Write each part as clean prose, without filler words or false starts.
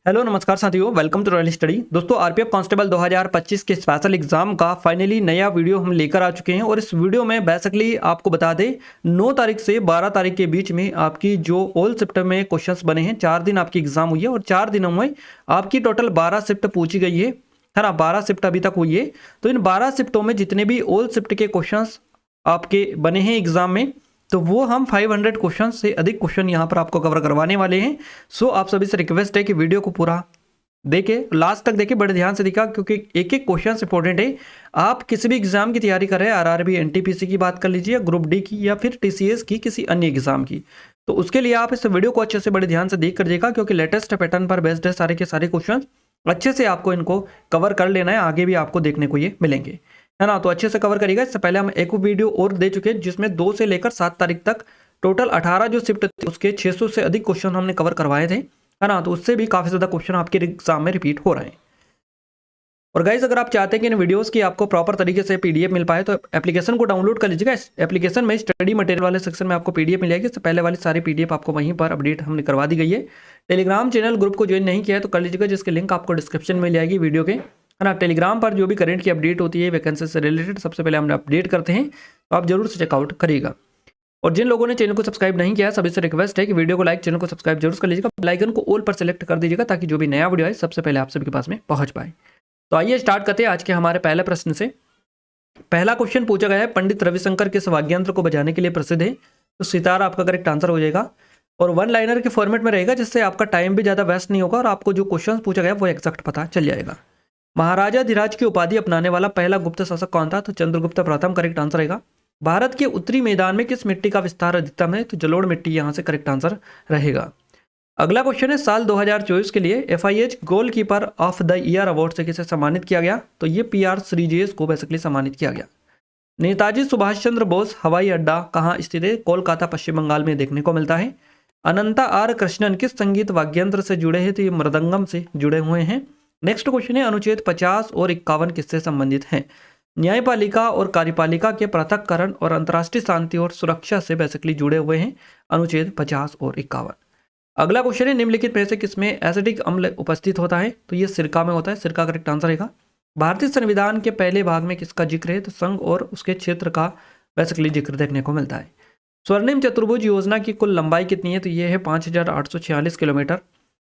Hello नमस्कार साथियों, welcome to royal study. दोस्तों आरपीएफ कांस्टेबल 2025 के स्पेशल एग्जाम का फाइनली नया वीडियो हम लेकर आ चुके हैं और इस वीडियो में बेसिकली आपको बता दें 9 तारीख से 12 तारीख के बीच में आपकी जो ऑल शिफ्ट में क्वेश्चंस बने हैं, 4 दिन आपकी एग्जाम हुई है और 4 दिनों में आपकी टोटल 12 शिफ्ट पूछी गई है ना। 12 शिफ्ट अभी तक हुई है। तो इन 12 शिफ्टों में जितने भी ऑल शिफ्ट के क्वेश्चन आपके बने हैं एग्जाम में, तो वो हम 500 क्वेश्चन से अधिक क्वेश्चन यहाँ पर आपको कवर करवाने वाले हैं। सो आप सभी से रिक्वेस्ट है कि वीडियो को पूरा देखे, लास्ट तक देखे, बड़े ध्यान से देखा, क्योंकि एक एक क्वेश्चन इंपॉर्टेंट है। आप किसी भी एग्जाम की तैयारी कर रहे हैं, आरआरबी एनटीपीसी की बात कर लीजिए, ग्रुप डी की या फिर टीसीएस की किसी अन्य एग्जाम की, तो उसके लिए आप इस वीडियो को अच्छे से बड़े ध्यान से देख कर देखा, क्योंकि लेटेस्ट पैटर्न पर बेस्ड है सारे के सारे क्वेश्चन। अच्छे से आपको इनको कवर कर लेना है, आगे भी आपको देखने को ये मिलेंगे, है ना। तो अच्छे से कवर करिएगा। इससे पहले हम एक वीडियो और दे चुके हैं जिसमें 2 से लेकर 7 तारीख तक टोटल 18 जो शिफ्ट थे उसके 600 से अधिक क्वेश्चन हमने कवर करवाए थे, है ना। तो उससे भी काफी ज्यादा क्वेश्चन आपके एग्जाम में रिपीट हो रहे हैं। और गाइज अगर आप चाहते हैं कि इन वीडियोस की आपको प्रॉपर तरीके से पीडीएफ मिल पाए तो एप्लीकेशन को डाउनलोड कर लीजिएगा। इस एप्लीकेशन में स्टडी मटेरियल वाले सेक्शन में आपको पीडीएफ मिल जाएगी। इससे पहले वाली सारी पीडीएफ आपको वहीं पर अपडेट हमने करवा दी गई है। टेलीग्राम चैनल ग्रुप को ज्वाइन नहीं किया है तो कर लीजिएगा, जिसकी लिंक आपको डिस्क्रिप्शन में मिल जाएगी वीडियो के, है ना। टेलीग्राम पर जो भी करंट की अपडेट होती है वैकेंसी से रिलेटेड सबसे पहले हम अपडेट करते हैं, तो आप जरूर से चेकआउट करिएगा। और जिन लोगों ने चैनल को सब्सक्राइब नहीं किया है सभी से रिक्वेस्ट है कि वीडियो को लाइक, चैनल को सब्सक्राइब जरूर कर लीजिएगा, बेल आइकन को ऑल पर सेलेक्ट कर दीजिएगा ताकि जो भी नया वीडियो आए सबसे पहले आप सभी के पास में पहुंच पाए। तो आइए स्टार्ट करते हैं आज के हमारे पहले प्रश्न से। पहला क्वेश्चन पूछा गया है, पंडित रविशंकर किस वाद्ययंत्र को बजाने के लिए प्रसिद्ध है? तो सितार आपका करेक्ट आंसर हो जाएगा और वन लाइनर के फॉर्मेट में रहेगा, जिससे आपका टाइम भी ज्यादा वेस्ट नहीं होगा और आपको जो क्वेश्चन पूछा गया वो एक्जैक्ट पता चल जाएगा। महाराजा धीराज की उपाधि अपनाने वाला पहला गुप्त शासक कौन था? तो चंद्रगुप्त प्रथम करेक्ट आंसर रहेगा। भारत के उत्तरी मैदान में किस मिट्टी का विस्तार अधिकतम है? तो जलोढ़ मिट्टी यहां से करेक्ट आंसर रहेगा। अगला क्वेश्चन है, साल 2024 के लिए FIH goalkeeper of the year award से किसे सम्मानित किया गया? तो ये पीआर श्रीजेश को बेसिकली सम्मानित किया गया। नेताजी सुभाष चंद्र बोस हवाई अड्डा कहाँ स्थित है? कोलकाता पश्चिम बंगाल में देखने को मिलता है। अनंता आर कृष्णन किस संगीत वाद्ययंत्र से जुड़े हैं? तो ये मृदंगम से जुड़े हुए हैं। नेक्स्ट क्वेश्चन है, अनुच्छेद 50 और 51 किससे संबंधित हैं? न्यायपालिका और कार्यपालिका के पृथक्करण और अंतर्राष्ट्रीय शांति और सुरक्षा से बेसिकली जुड़े हुए हैं अनुच्छेद 50 और 51। अगला क्वेश्चन है, निम्नलिखित में से किसमें एसिटिक अम्ल उपस्थित होता है? तो ये सिरका में होता है, सिरका करेक्ट आंसर रहेगा। भारतीय संविधान के पहले भाग में किसका जिक्र है? तो संघ और उसके क्षेत्र का बेसिकली जिक्र देखने को मिलता है। स्वर्णिम चतुर्भुज योजना की कुल लंबाई कितनी है? तो ये है 5846 किलोमीटर।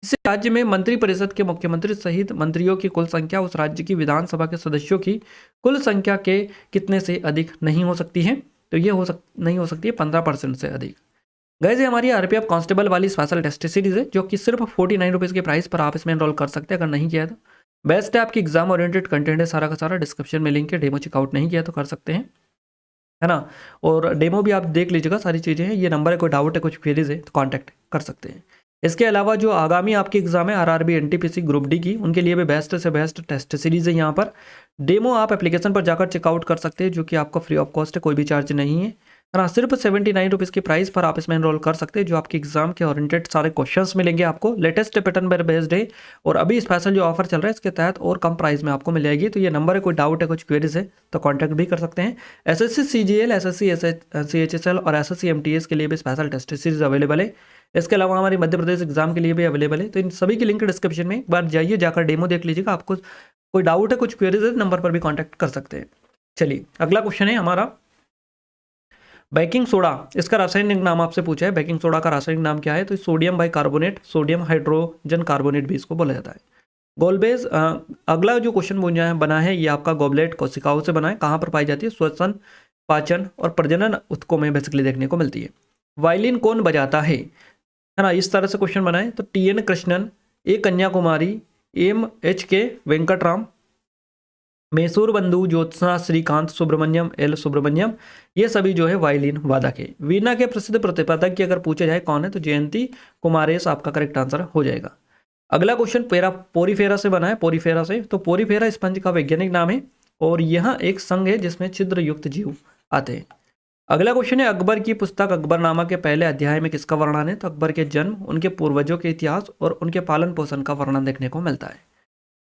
इस राज्य में मंत्रिपरिषद के मुख्यमंत्री सहित मंत्रियों की कुल संख्या उस राज्य की विधानसभा के सदस्यों की कुल संख्या के कितने से अधिक नहीं हो सकती है? तो ये नहीं हो सकती है 15% से अधिक। गाइस ये हमारी आरपीएफ कांस्टेबल वाली स्पेशल टेस्ट सीरीज है, जो कि सिर्फ 49 रुपीज़ के प्राइस पर आप इसमें एनरोल कर सकते हैं। अगर नहीं किया है तो बेस्ट है, आपकी एग्जाम ओरिएंटेड कंटेंट है सारा का सारा। डिस्क्रिप्शन में लिंक है, डेमो चेकआउट नहीं किया तो कर सकते हैं, है ना। और डेमो भी आप देख लीजिएगा, सारी चीज़ें हैं। ये नंबर है, कोई डाउट है, कुछ क्वेरीज है तो कॉन्टैक्ट कर सकते हैं। इसके अलावा जो आगामी आपकी एग्जाम है आरआरबी एनटीपीसी ग्रुप डी की, उनके लिए भी बेस्ट से बेस्ट टेस्ट सीरीज है। यहाँ पर डेमो आप एप्लीकेशन पर जाकर चेकआउट कर सकते हैं, जो कि आपका फ्री ऑफ कॉस्ट है, कोई भी चार्ज नहीं है ना। सिर्फ 79 रुपीज़ की प्राइस पर आप इसमें एनरोल कर सकते हैं, जो आपके एग्जाम के ओरिएंटेड सारे क्वेश्चंस मिलेंगे आपको, लेटेस्ट पैटर्न पर बेस्ड है। और अभी स्पेशल जो ऑफर चल रहा है इसके तहत और कम प्राइस में आपको मिल जाएगी। तो ये नंबर है, कोई डाउट है, कुछ क्वेरीज है तो कॉन्टैक्ट भी कर सकते हैं। एसएससी सीजीएल, एसएससी सीएचएसएल और एसएससी एमटीएस के लिए भी स्पेशल टेस्ट सीरीज अवेलेबल है। इसके अलावा हमारी मध्य प्रदेश एग्जाम के लिए भी अवेलेबल है। तो इन सभी की लिंक डिस्क्रिप्शन में एक बार जाइए, जाकर डेमो देख लीजिएगा। आपको कोई डाउट है, कुछ क्वेरीज है, नंबर पर भी कॉन्टैक्ट कर सकते हैं। चलिए अगला क्वेश्चन है हमारा, बेकिंग सोडा, इसका रासायनिक नाम आपसे पूछा है। बेकिंग सोडा का रासायनिक नाम क्या है? तो sodium bicarbonate, sodium hydrogen carbonate भी इसको बोला जाता है। गोलबेज अगला जो क्वेश्चन बना है ये आपका गोबलेट कोशिकाओं से बना है। कहाँ पर पाई जाती है? श्वसन, पाचन और प्रजनन ऊतकों में बेसिकली देखने को मिलती है। वायलिन कौन बजाता है ना? इस तरह से क्वेश्चन बनाए तो टीएन कृष्णन, ए कन्याकुमारी, एमएचके वेंकटराम, मैसूर बंधु, ज्योत्सना, श्रीकांत सुब्रमण्यम, एल सुब्रमण्यम, ये सभी जो है वायलिन वादक है। वीणा के प्रसिद्ध प्रतिपादक की अगर पूछा जाए कौन है तो जयंती कुमारेश आपका करेक्ट आंसर हो जाएगा। अगला क्वेश्चन पोरीफेरा से बना है, पोरीफेरा से। तो पोरीफेरा स्पंज का वैज्ञानिक नाम है और यह एक संघ है जिसमें छिद्र युक्त जीव आते हैं। अगला क्वेश्चन है, अकबर की पुस्तक अकबरनामा के पहले अध्याय में किसका वर्णन है? तो अकबर के जन्म, उनके पूर्वजों के इतिहास और उनके पालन पोषण का वर्णन देखने को मिलता है।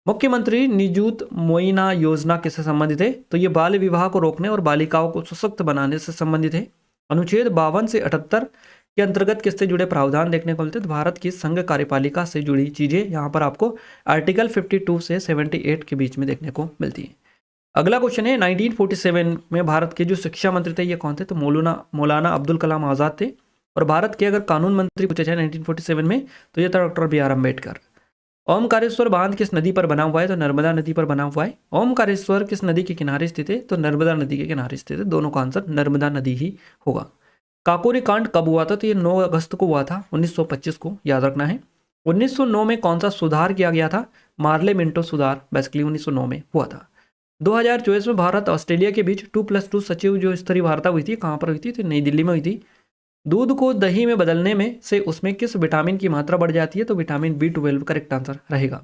मुख्यमंत्री निजुत मोइना योजना किससे संबंधित है? तो ये बाल विवाह को रोकने और बालिकाओं को सशक्त बनाने से संबंधित है। अनुच्छेद 52 से 78 के अंतर्गत किससे जुड़े प्रावधान देखने को मिलते हैं? तो भारत की संघ कार्यपालिका से जुड़ी चीजें यहाँ पर आपको आर्टिकल 52 से 78 के बीच में देखने को मिलती है। अगला क्वेश्चन है 1947 में भारत के जो शिक्षा मंत्री थे ये कौन थे? तो मौलाना अब्दुल कलाम आजाद थे। और भारत के अगर कानून मंत्री पूछे जाए 1947 में तो ये था doctor B R Ambedkar. Omkareshwar बांध किस नदी पर बना हुआ है? तो नर्मदा नदी पर बना हुआ है। ओमकारेश्वर किस नदी के किनारे स्थित है? तो नर्मदा नदी के किनारे स्थित है। दोनों का आंसर नर्मदा नदी ही होगा। काकोरी कांड कब हुआ था? तो ये 9 अगस्त को हुआ था 1925 को, याद रखना है। 1909 में कौन सा सुधार किया गया था? मार्ले मिंटो सुधार बेसिकली 1909 में हुआ था। 2024 में भारत ऑस्ट्रेलिया के बीच 2+2 सचिव जो स्तरीय वार्ता हुई थी, कहाँ पर हुई थी? तो नई दिल्ली में हुई थी। दूध को दही में बदलने में से उसमें किस विटामिन की मात्रा बढ़ जाती है? तो विटामिन B12 करेक्ट आंसर रहेगा।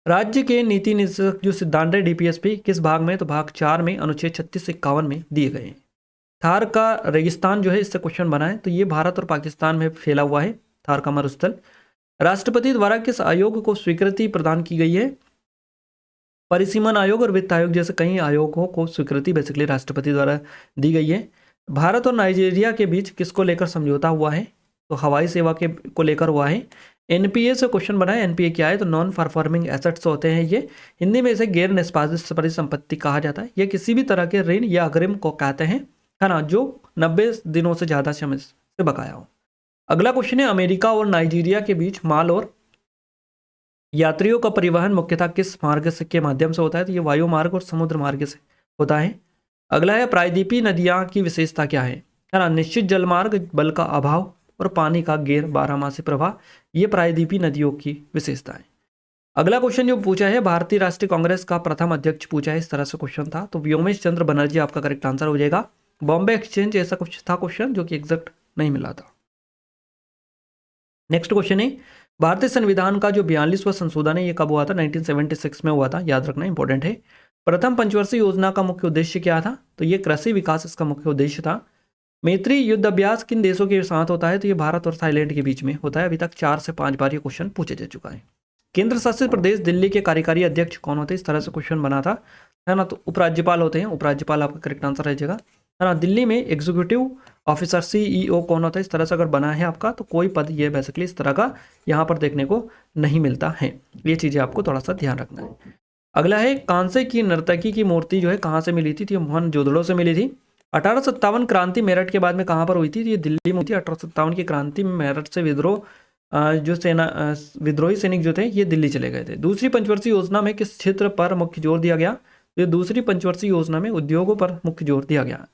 राज्य के नीति निर्देशक जो सिद्धांत है DPSP किस भाग में? तो भाग 4 में अनुच्छेद 36 से 51 में दिए गए हैं। थार का रेगिस्तान जो है, इससे क्वेश्चन बना है, तो ये भारत और पाकिस्तान में फैला हुआ है थार का मरुस्थल। राष्ट्रपति द्वारा किस आयोग को स्वीकृति प्रदान की गई है? परिसीमन आयोग और वित्त आयोग जैसे कई आयोगों को स्वीकृति बेसिकली राष्ट्रपति द्वारा दी गई है। भारत और नाइजीरिया के बीच किसको लेकर समझौता हुआ है? तो हवाई सेवा के को लेकर हुआ है। NPA से क्वेश्चन बना है। NPA क्या है? तो नॉन परफॉर्मिंग एसेट्स होते हैं ये। हिंदी में इसे गैर निष्पादित परिसंपत्ति कहा जाता है। ये किसी भी तरह के ऋण या अग्रिम को कहते हैं, है ना, जो 90 दिनों से ज़्यादा समय से बकाया हो। अगला क्वेश्चन है अमेरिका और नाइजीरिया के बीच माल और यात्रियों का परिवहन मुख्यतः किस मार्ग से के माध्यम से होता है? तो ये वायु मार्ग और समुद्र मार्ग से होता है। अगला है प्रायद्वीपीय नदियां की विशेषता क्या है ना? निश्चित जलमार्ग, बल का अभाव और पानी का गैर बारहमासी प्रवाह, ये प्रायद्वीपीय नदियों की विशेषता है। अगला क्वेश्चन जो पूछा है भारतीय राष्ट्रीय कांग्रेस का प्रथम अध्यक्ष पूछा है, इस तरह से क्वेश्चन था, तो व्योमेश चंद्र बनर्जी आपका करेक्ट आंसर हो जाएगा। बॉम्बे एक्सचेंज ऐसा कुछ था क्वेश्चन जो कि एग्जैक्ट नहीं मिला था। नेक्स्ट क्वेश्चन है भारतीय संविधान का जो 42वां संशोधन है ये कब हुआ था? 1976 में हुआ था, याद रखना इंपॉर्टेंट है। प्रथम पंचवर्षीय योजना का मुख्य उद्देश्य क्या था? तो ये कृषि विकास इसका मुख्य उद्देश्य था। मैत्री युद्ध अभ्यास किन देशों के साथ होता है? तो ये भारत और थाईलैंड के बीच में होता है। अभी तक 4 से 5 बार ये क्वेश्चन पूछा जा चुका है। केंद्र शासित प्रदेश दिल्ली के कार्यकारी अध्यक्ष कौन होते हैं? इस तरह से क्वेश्चन बना था, है ना। तो उपराज्यपाल होते हैं, उपराज्यपाल आपका करेक्ट आंसर रह जाएगा, है ना। दिल्ली में एग्जीक्यूटिव ऑफिसर CEO कौन होता है? इस तरह से अगर बना है आपका तो कोई पद ये बेसिकली इस तरह का यहाँ पर देखने को नहीं मिलता है। ये चीज़ें आपको थोड़ा सा ध्यान रखना है। अगला है कांसे की नर्तकी की मूर्ति जो है कहाँ से मिली थी? तो ये मोहनजोदड़ो से मिली थी। 1857 क्रांति मेरठ के बाद में कहाँ पर हुई थी? ये दिल्ली में हुई थी। 1857 की क्रांति में मेरठ से विद्रोही सैनिक जो थे ये दिल्ली चले गए थे। दूसरी पंचवर्षीय योजना में किस क्षेत्र पर मुख्य जोर दिया गया? तो ये दूसरी पंचवर्षीय योजना में उद्योगों पर मुख्य जोर दिया गया।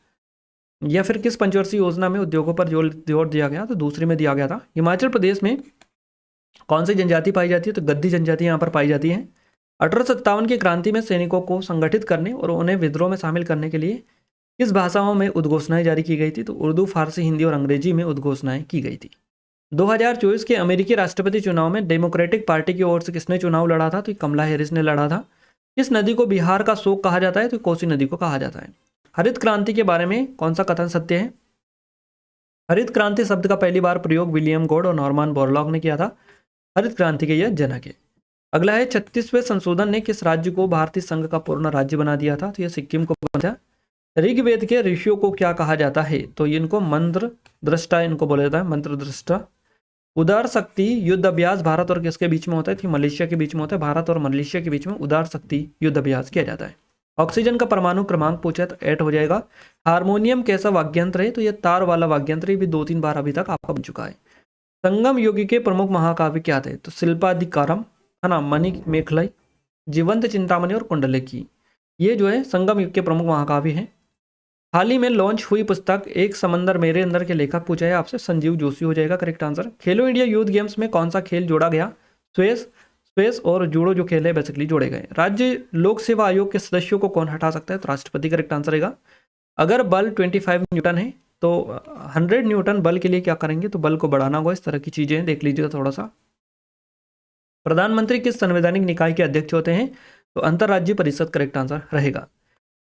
या फिर किस पंचवर्षीय योजना में उद्योगों पर जोर दिया गया? तो दूसरी में दिया गया था। हिमाचल प्रदेश में कौन सी जनजाति पाई जाती है? तो गद्दी जनजाति यहाँ पर पाई जाती है। 1857 की क्रांति में सैनिकों को संगठित करने और उन्हें विद्रोह में शामिल करने के लिए किस भाषाओं में उद्घोषणाएं जारी की गई थी? तो उर्दू, फारसी, हिंदी और अंग्रेजी में उद्घोषणाएं की गई थी। 2024 के अमेरिकी राष्ट्रपति चुनाव में डेमोक्रेटिक पार्टी की ओर से किसने चुनाव लड़ा था? तो कमला हैरिस ने लड़ा था। किस नदी को बिहार का शोक कहा जाता है? तो कोसी नदी को कहा जाता है। हरित क्रांति के बारे में कौन सा कथन सत्य है? हरित क्रांति शब्द का पहली बार प्रयोग विलियम गॉड और नॉर्मन बोरलॉग ने किया था। हरित क्रांति के यह जनक है। अगला है 36वें संशोधन ने किस राज्य को भारतीय संघ का पूर्ण राज्य बना दिया था? तो यह सिक्किम को बना था। ऋग्वेद के ऋषियों को क्या कहा जाता है? तो इनको मंत्र दृष्टा इनको बोला जाता है, मंत्र दृष्टा। उदार शक्ति युद्ध अभ्यास भारत और किसके बीच में होता है? तो मलेशिया के बीच में होता है। भारत और मलेशिया के बीच में उदार शक्ति युद्ध अभ्यास किया जाता है। ऑक्सीजन का परमाणु क्रमांक पूछा तो 8 हो जाएगा। हारमोनियम कैसा वाद्ययंत्र है? तो यह तार वाला वाद्ययंत्र भी 2-3 बार अभी तक आपका बन चुका है। संगम युग के प्रमुख महाकाव्य क्या थे? तो शिल्पाधिकारम, है ना, मणि मेखलाई, जीवंत चिंतामणि और कुंडलिकी, ये जो है संगम युग के प्रमुख महाकाव्य हैं। हाल ही में लॉन्च हुई पुस्तक एक समंदर मेरे अंदर के लेखक पूछा है आपसे, संजीव जोशी हो जाएगा करेक्ट आंसर। खेलो इंडिया यूथ गेम्स में कौन सा खेल जोड़ा गया? स्पेस और जूडो जो खेल है बेसिकली जोड़े गए। राज्य लोक सेवा आयोग के सदस्यों को कौन हटा सकता है? तो राष्ट्रपति करेक्ट आंसर रहेगा। अगर बल 25 न्यूटन है तो 100 न्यूटन बल के लिए क्या करेंगे? तो बल को बढ़ाना होगा। इस तरह की चीजें देख लीजिएगा थोड़ा सा। प्रधानमंत्री किस संवैधानिक निकाय के अध्यक्ष होते हैं? तो अंतरराज्यीय परिषद करेक्ट आंसर रहेगा।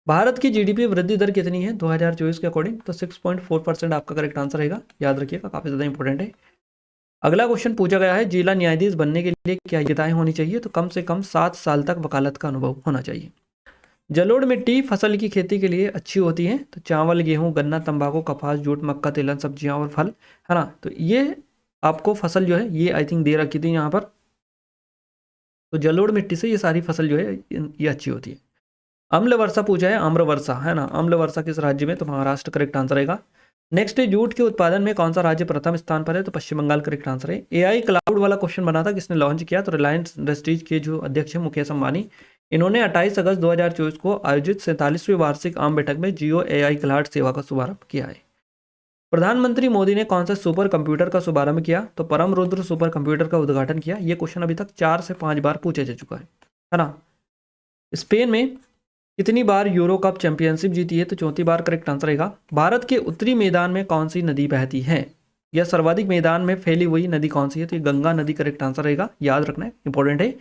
भारत की GDP वृद्धि दर कितनी है 2024 के अकॉर्डिंग? तो 6.4% आपका करेक्ट आंसर रहेगा, याद रखिएगा, काफी ज्यादा इंपॉर्टेंट है। अगला क्वेश्चन पूछा गया है जिला न्यायाधीश बनने के लिए क्या योग्यताएं होनी चाहिए? तो कम से कम 7 साल तक वकालत का अनुभव होना चाहिए। जलोढ़ मिट्टी फसल की खेती के लिए अच्छी होती है। तो चावल, गेहूं, गन्ना, तंबाकू, कपास, जूट, मक्का, तिलहन, सब्जियां और फल, है ना। तो ये आपको फसल जो है ये आई थिंक दे रखी थी यहाँ पर। तो जलोढ़ मिट्टी से ये सारी फसल जो है ये अच्छी होती है। अम्ल वर्षा पूछा है, आम्र वर्षा, है ना। अम्ल वर्षा किस राज्य में? तो महाराष्ट्र करेक्ट आंसर रहेगा। नेक्स्ट है, जूट के उत्पादन में कौन सा राज्य प्रथम स्थान पर है? तो पश्चिम बंगाल करेक्ट आंसर है। एआई क्लाउड वाला क्वेश्चन बना था, किसने लॉन्च किया? तो रिलायंस इंडस्ट्रीज के जो अध्यक्ष है मुकेश अंबानी, इन्होंने 28 अगस्त 2024 को आयोजित 47वीं वार्षिक आम बैठक में जियो एआई क्लाउड सेवा का शुभारंभ किया है। प्रधानमंत्री मोदी ने कौन सा सुपर कंप्यूटर का शुभारंभ किया? तो परम रुद्र सुपर कंप्यूटर का उद्घाटन किया। ये क्वेश्चन अभी तक 4 से 5 बार पूछा जा चुका है ना। स्पेन में कितनी बार यूरो कप चैंपियनशिप जीती है? तो 4थी बार करेक्ट आंसर रहेगा। भारत के उत्तरी मैदान में कौन सी नदी बहती है? यह सर्वाधिक मैदान में फैली हुई नदी कौन सी है? तो ये गंगा नदी करेक्ट आंसर रहेगा, याद रखना है, इंपॉर्टेंट है।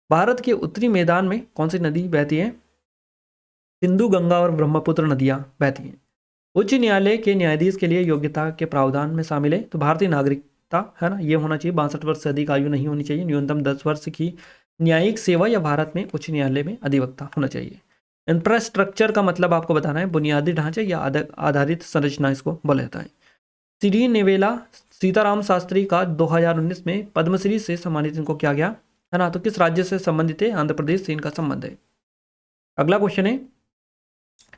भारत के उत्तरी मैदान में कौन सी नदी बहती है? सिंधु, गंगा और ब्रह्मपुत्र नदियां बहती हैं। उच्च न्यायालय के न्यायाधीश के लिए योग्यता के प्रावधान में शामिल है। तो भारतीय नागरिकता, है ना, ये होना चाहिए। 62 वर्ष से अधिक आयु नहीं होनी चाहिए। न्यूनतम 10 वर्ष की न्यायिक सेवा या भारत में उच्च न्यायालय में अधिवक्ता होना चाहिए। इंफ्रास्ट्रक्चर का मतलब आपको बताना है बुनियादी ढांचे या आधारित संरचना, इसको बोला जाता है। श्री नेवेला सीताराम शास्त्री का 2019 में पद्मश्री से सम्मानित इनको किया गया, है ना। तो किस राज्य से संबंधित है? आंध्र प्रदेश से इनका संबंध है। अगला क्वेश्चन है,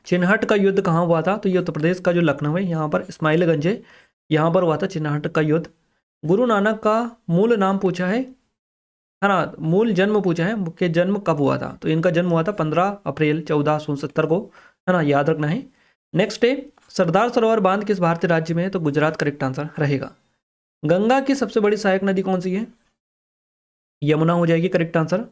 चिन्हट का युद्ध कहाँ हुआ था? तो ये उत्तर प्रदेश का जो लखनऊ है, यहाँ पर इस्माइलगंज है, यहाँ पर हुआ था चिन्हट का युद्ध। गुरु नानक का मूल नाम पूछा है ना, मूल जन्म पूछा है कि जन्म कब हुआ था? तो इनका जन्म हुआ था 15 अप्रैल 1469 को, है ना, याद रखना है। नेक्स्ट है, सरदार सरोवर बांध किस भारतीय राज्य में है? तो गुजरात करेक्ट आंसर रहेगा। गंगा की सबसे बड़ी सहायक नदी कौन सी है? यमुना हो जाएगी करेक्ट आंसर।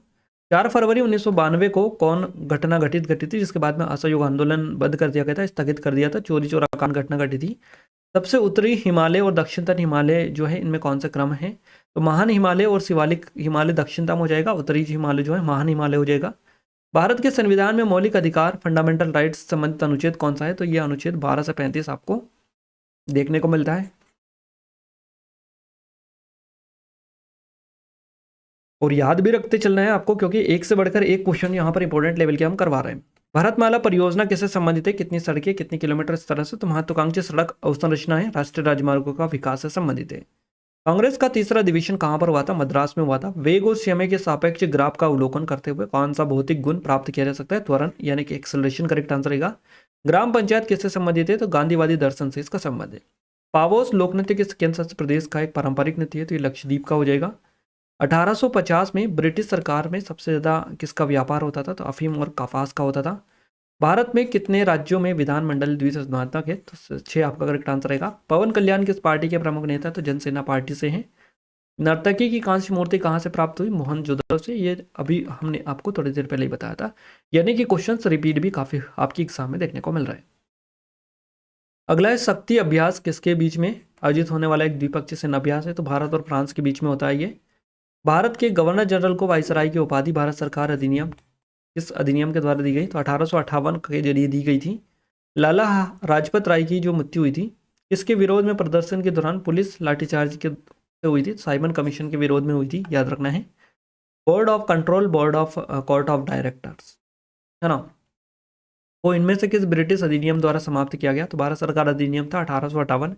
4 फरवरी 1992 को कौन घटना घटित घटी थी जिसके बाद में असहयोग आंदोलन बंद कर दिया गया था, स्थगित कर दिया था? चोरी चोरा कांड घटना घटी थी। सबसे उत्तरी हिमालय और दक्षिणतम हिमालय जो है इनमें कौन सा क्रम है? तो महान हिमालय और शिवालिक हिमालय दक्षिणतम हो जाएगा, उत्तरी हिमालय जो है महान हिमालय हो जाएगा। भारत के संविधान में मौलिक अधिकार फंडामेंटल राइट्स संबंधित अनुच्छेद कौन सा है? तो यह अनुच्छेद 12 से 35 आपको देखने को मिलता है। और याद भी रखते चलना है आपको, क्योंकि एक से बढ़कर एक क्वेश्चन यहाँ पर इंपॉर्टेंट लेवल के हम करवा रहे हैं। भारतमाला परियोजना किससे संबंधित है? कितनी सड़कें, कितनी किलोमीटर, इस तरह से। तो महत्वाकांक्षी सड़क अवसंरचना है, राष्ट्रीय राजमार्गों का विकास से संबंधित है। कांग्रेस का तीसरा अधिवेशन कहां पर हुआ था? मद्रास में हुआ था। वेग और समय के सापेक्ष ग्राफ का अवलोकन करते हुए कौन सा भौतिक गुण प्राप्त किया जा सकता है? त्वरण यानी कि एक्सेलरेशन करेक्ट आंसर रहेगा। ग्राम पंचायत किससे संबंधित है? तो गांधीवादी दर्शन से इसका संबंध है। पावोस लोक नृत्य किस केंद्र शासित प्रदेश का एक पारंपरिक नृत्य है? तो ये लक्षद्वीप का हो जाएगा। 1850 में ब्रिटिश सरकार में सबसे ज्यादा किसका व्यापार होता था? तो अफीम और कपास का होता था। भारत में कितने राज्यों में विधानमंडल द्विसंधात्मक है? तो 6 आपका करेक्ट आंसर रहेगा। पवन कल्याण किस पार्टी के प्रमुख नेता? तो जनसेना पार्टी से हैं। नर्तकी की कांस्य मूर्ति कहाँ से प्राप्त हुई? मोहनजोदड़ो से। ये अभी हमने आपको थोड़ी देर पहले ही बताया था, यानी कि क्वेश्चंस रिपीट भी काफी आपकी एग्जाम में देखने को मिल रहा है। अगला है, शक्ति अभ्यास किसके बीच में आयोजित होने वाला एक द्विपक्षीय सेना अभ्यास है? तो भारत और फ्रांस के बीच में होता है ये। भारत के गवर्नर जनरल को वाइसराय की उपाधि भारत सरकार अधिनियम किस अधिनियम के द्वारा दी गई? तो 1858 के जरिए दी गई थी। लाला लाजपत राय की जो मृत्यु हुई थी, इसके विरोध में प्रदर्शन के दौरान पुलिस लाठीचार्ज के हुई थी? साइमन कमीशन के विरोध में हुई थी, याद रखना है। Board of control, board of court of directors, है ना, वो इनमें से किस ब्रिटिश अधिनियम द्वारा समाप्त किया गया? तो भारत सरकार अधिनियम था 1858,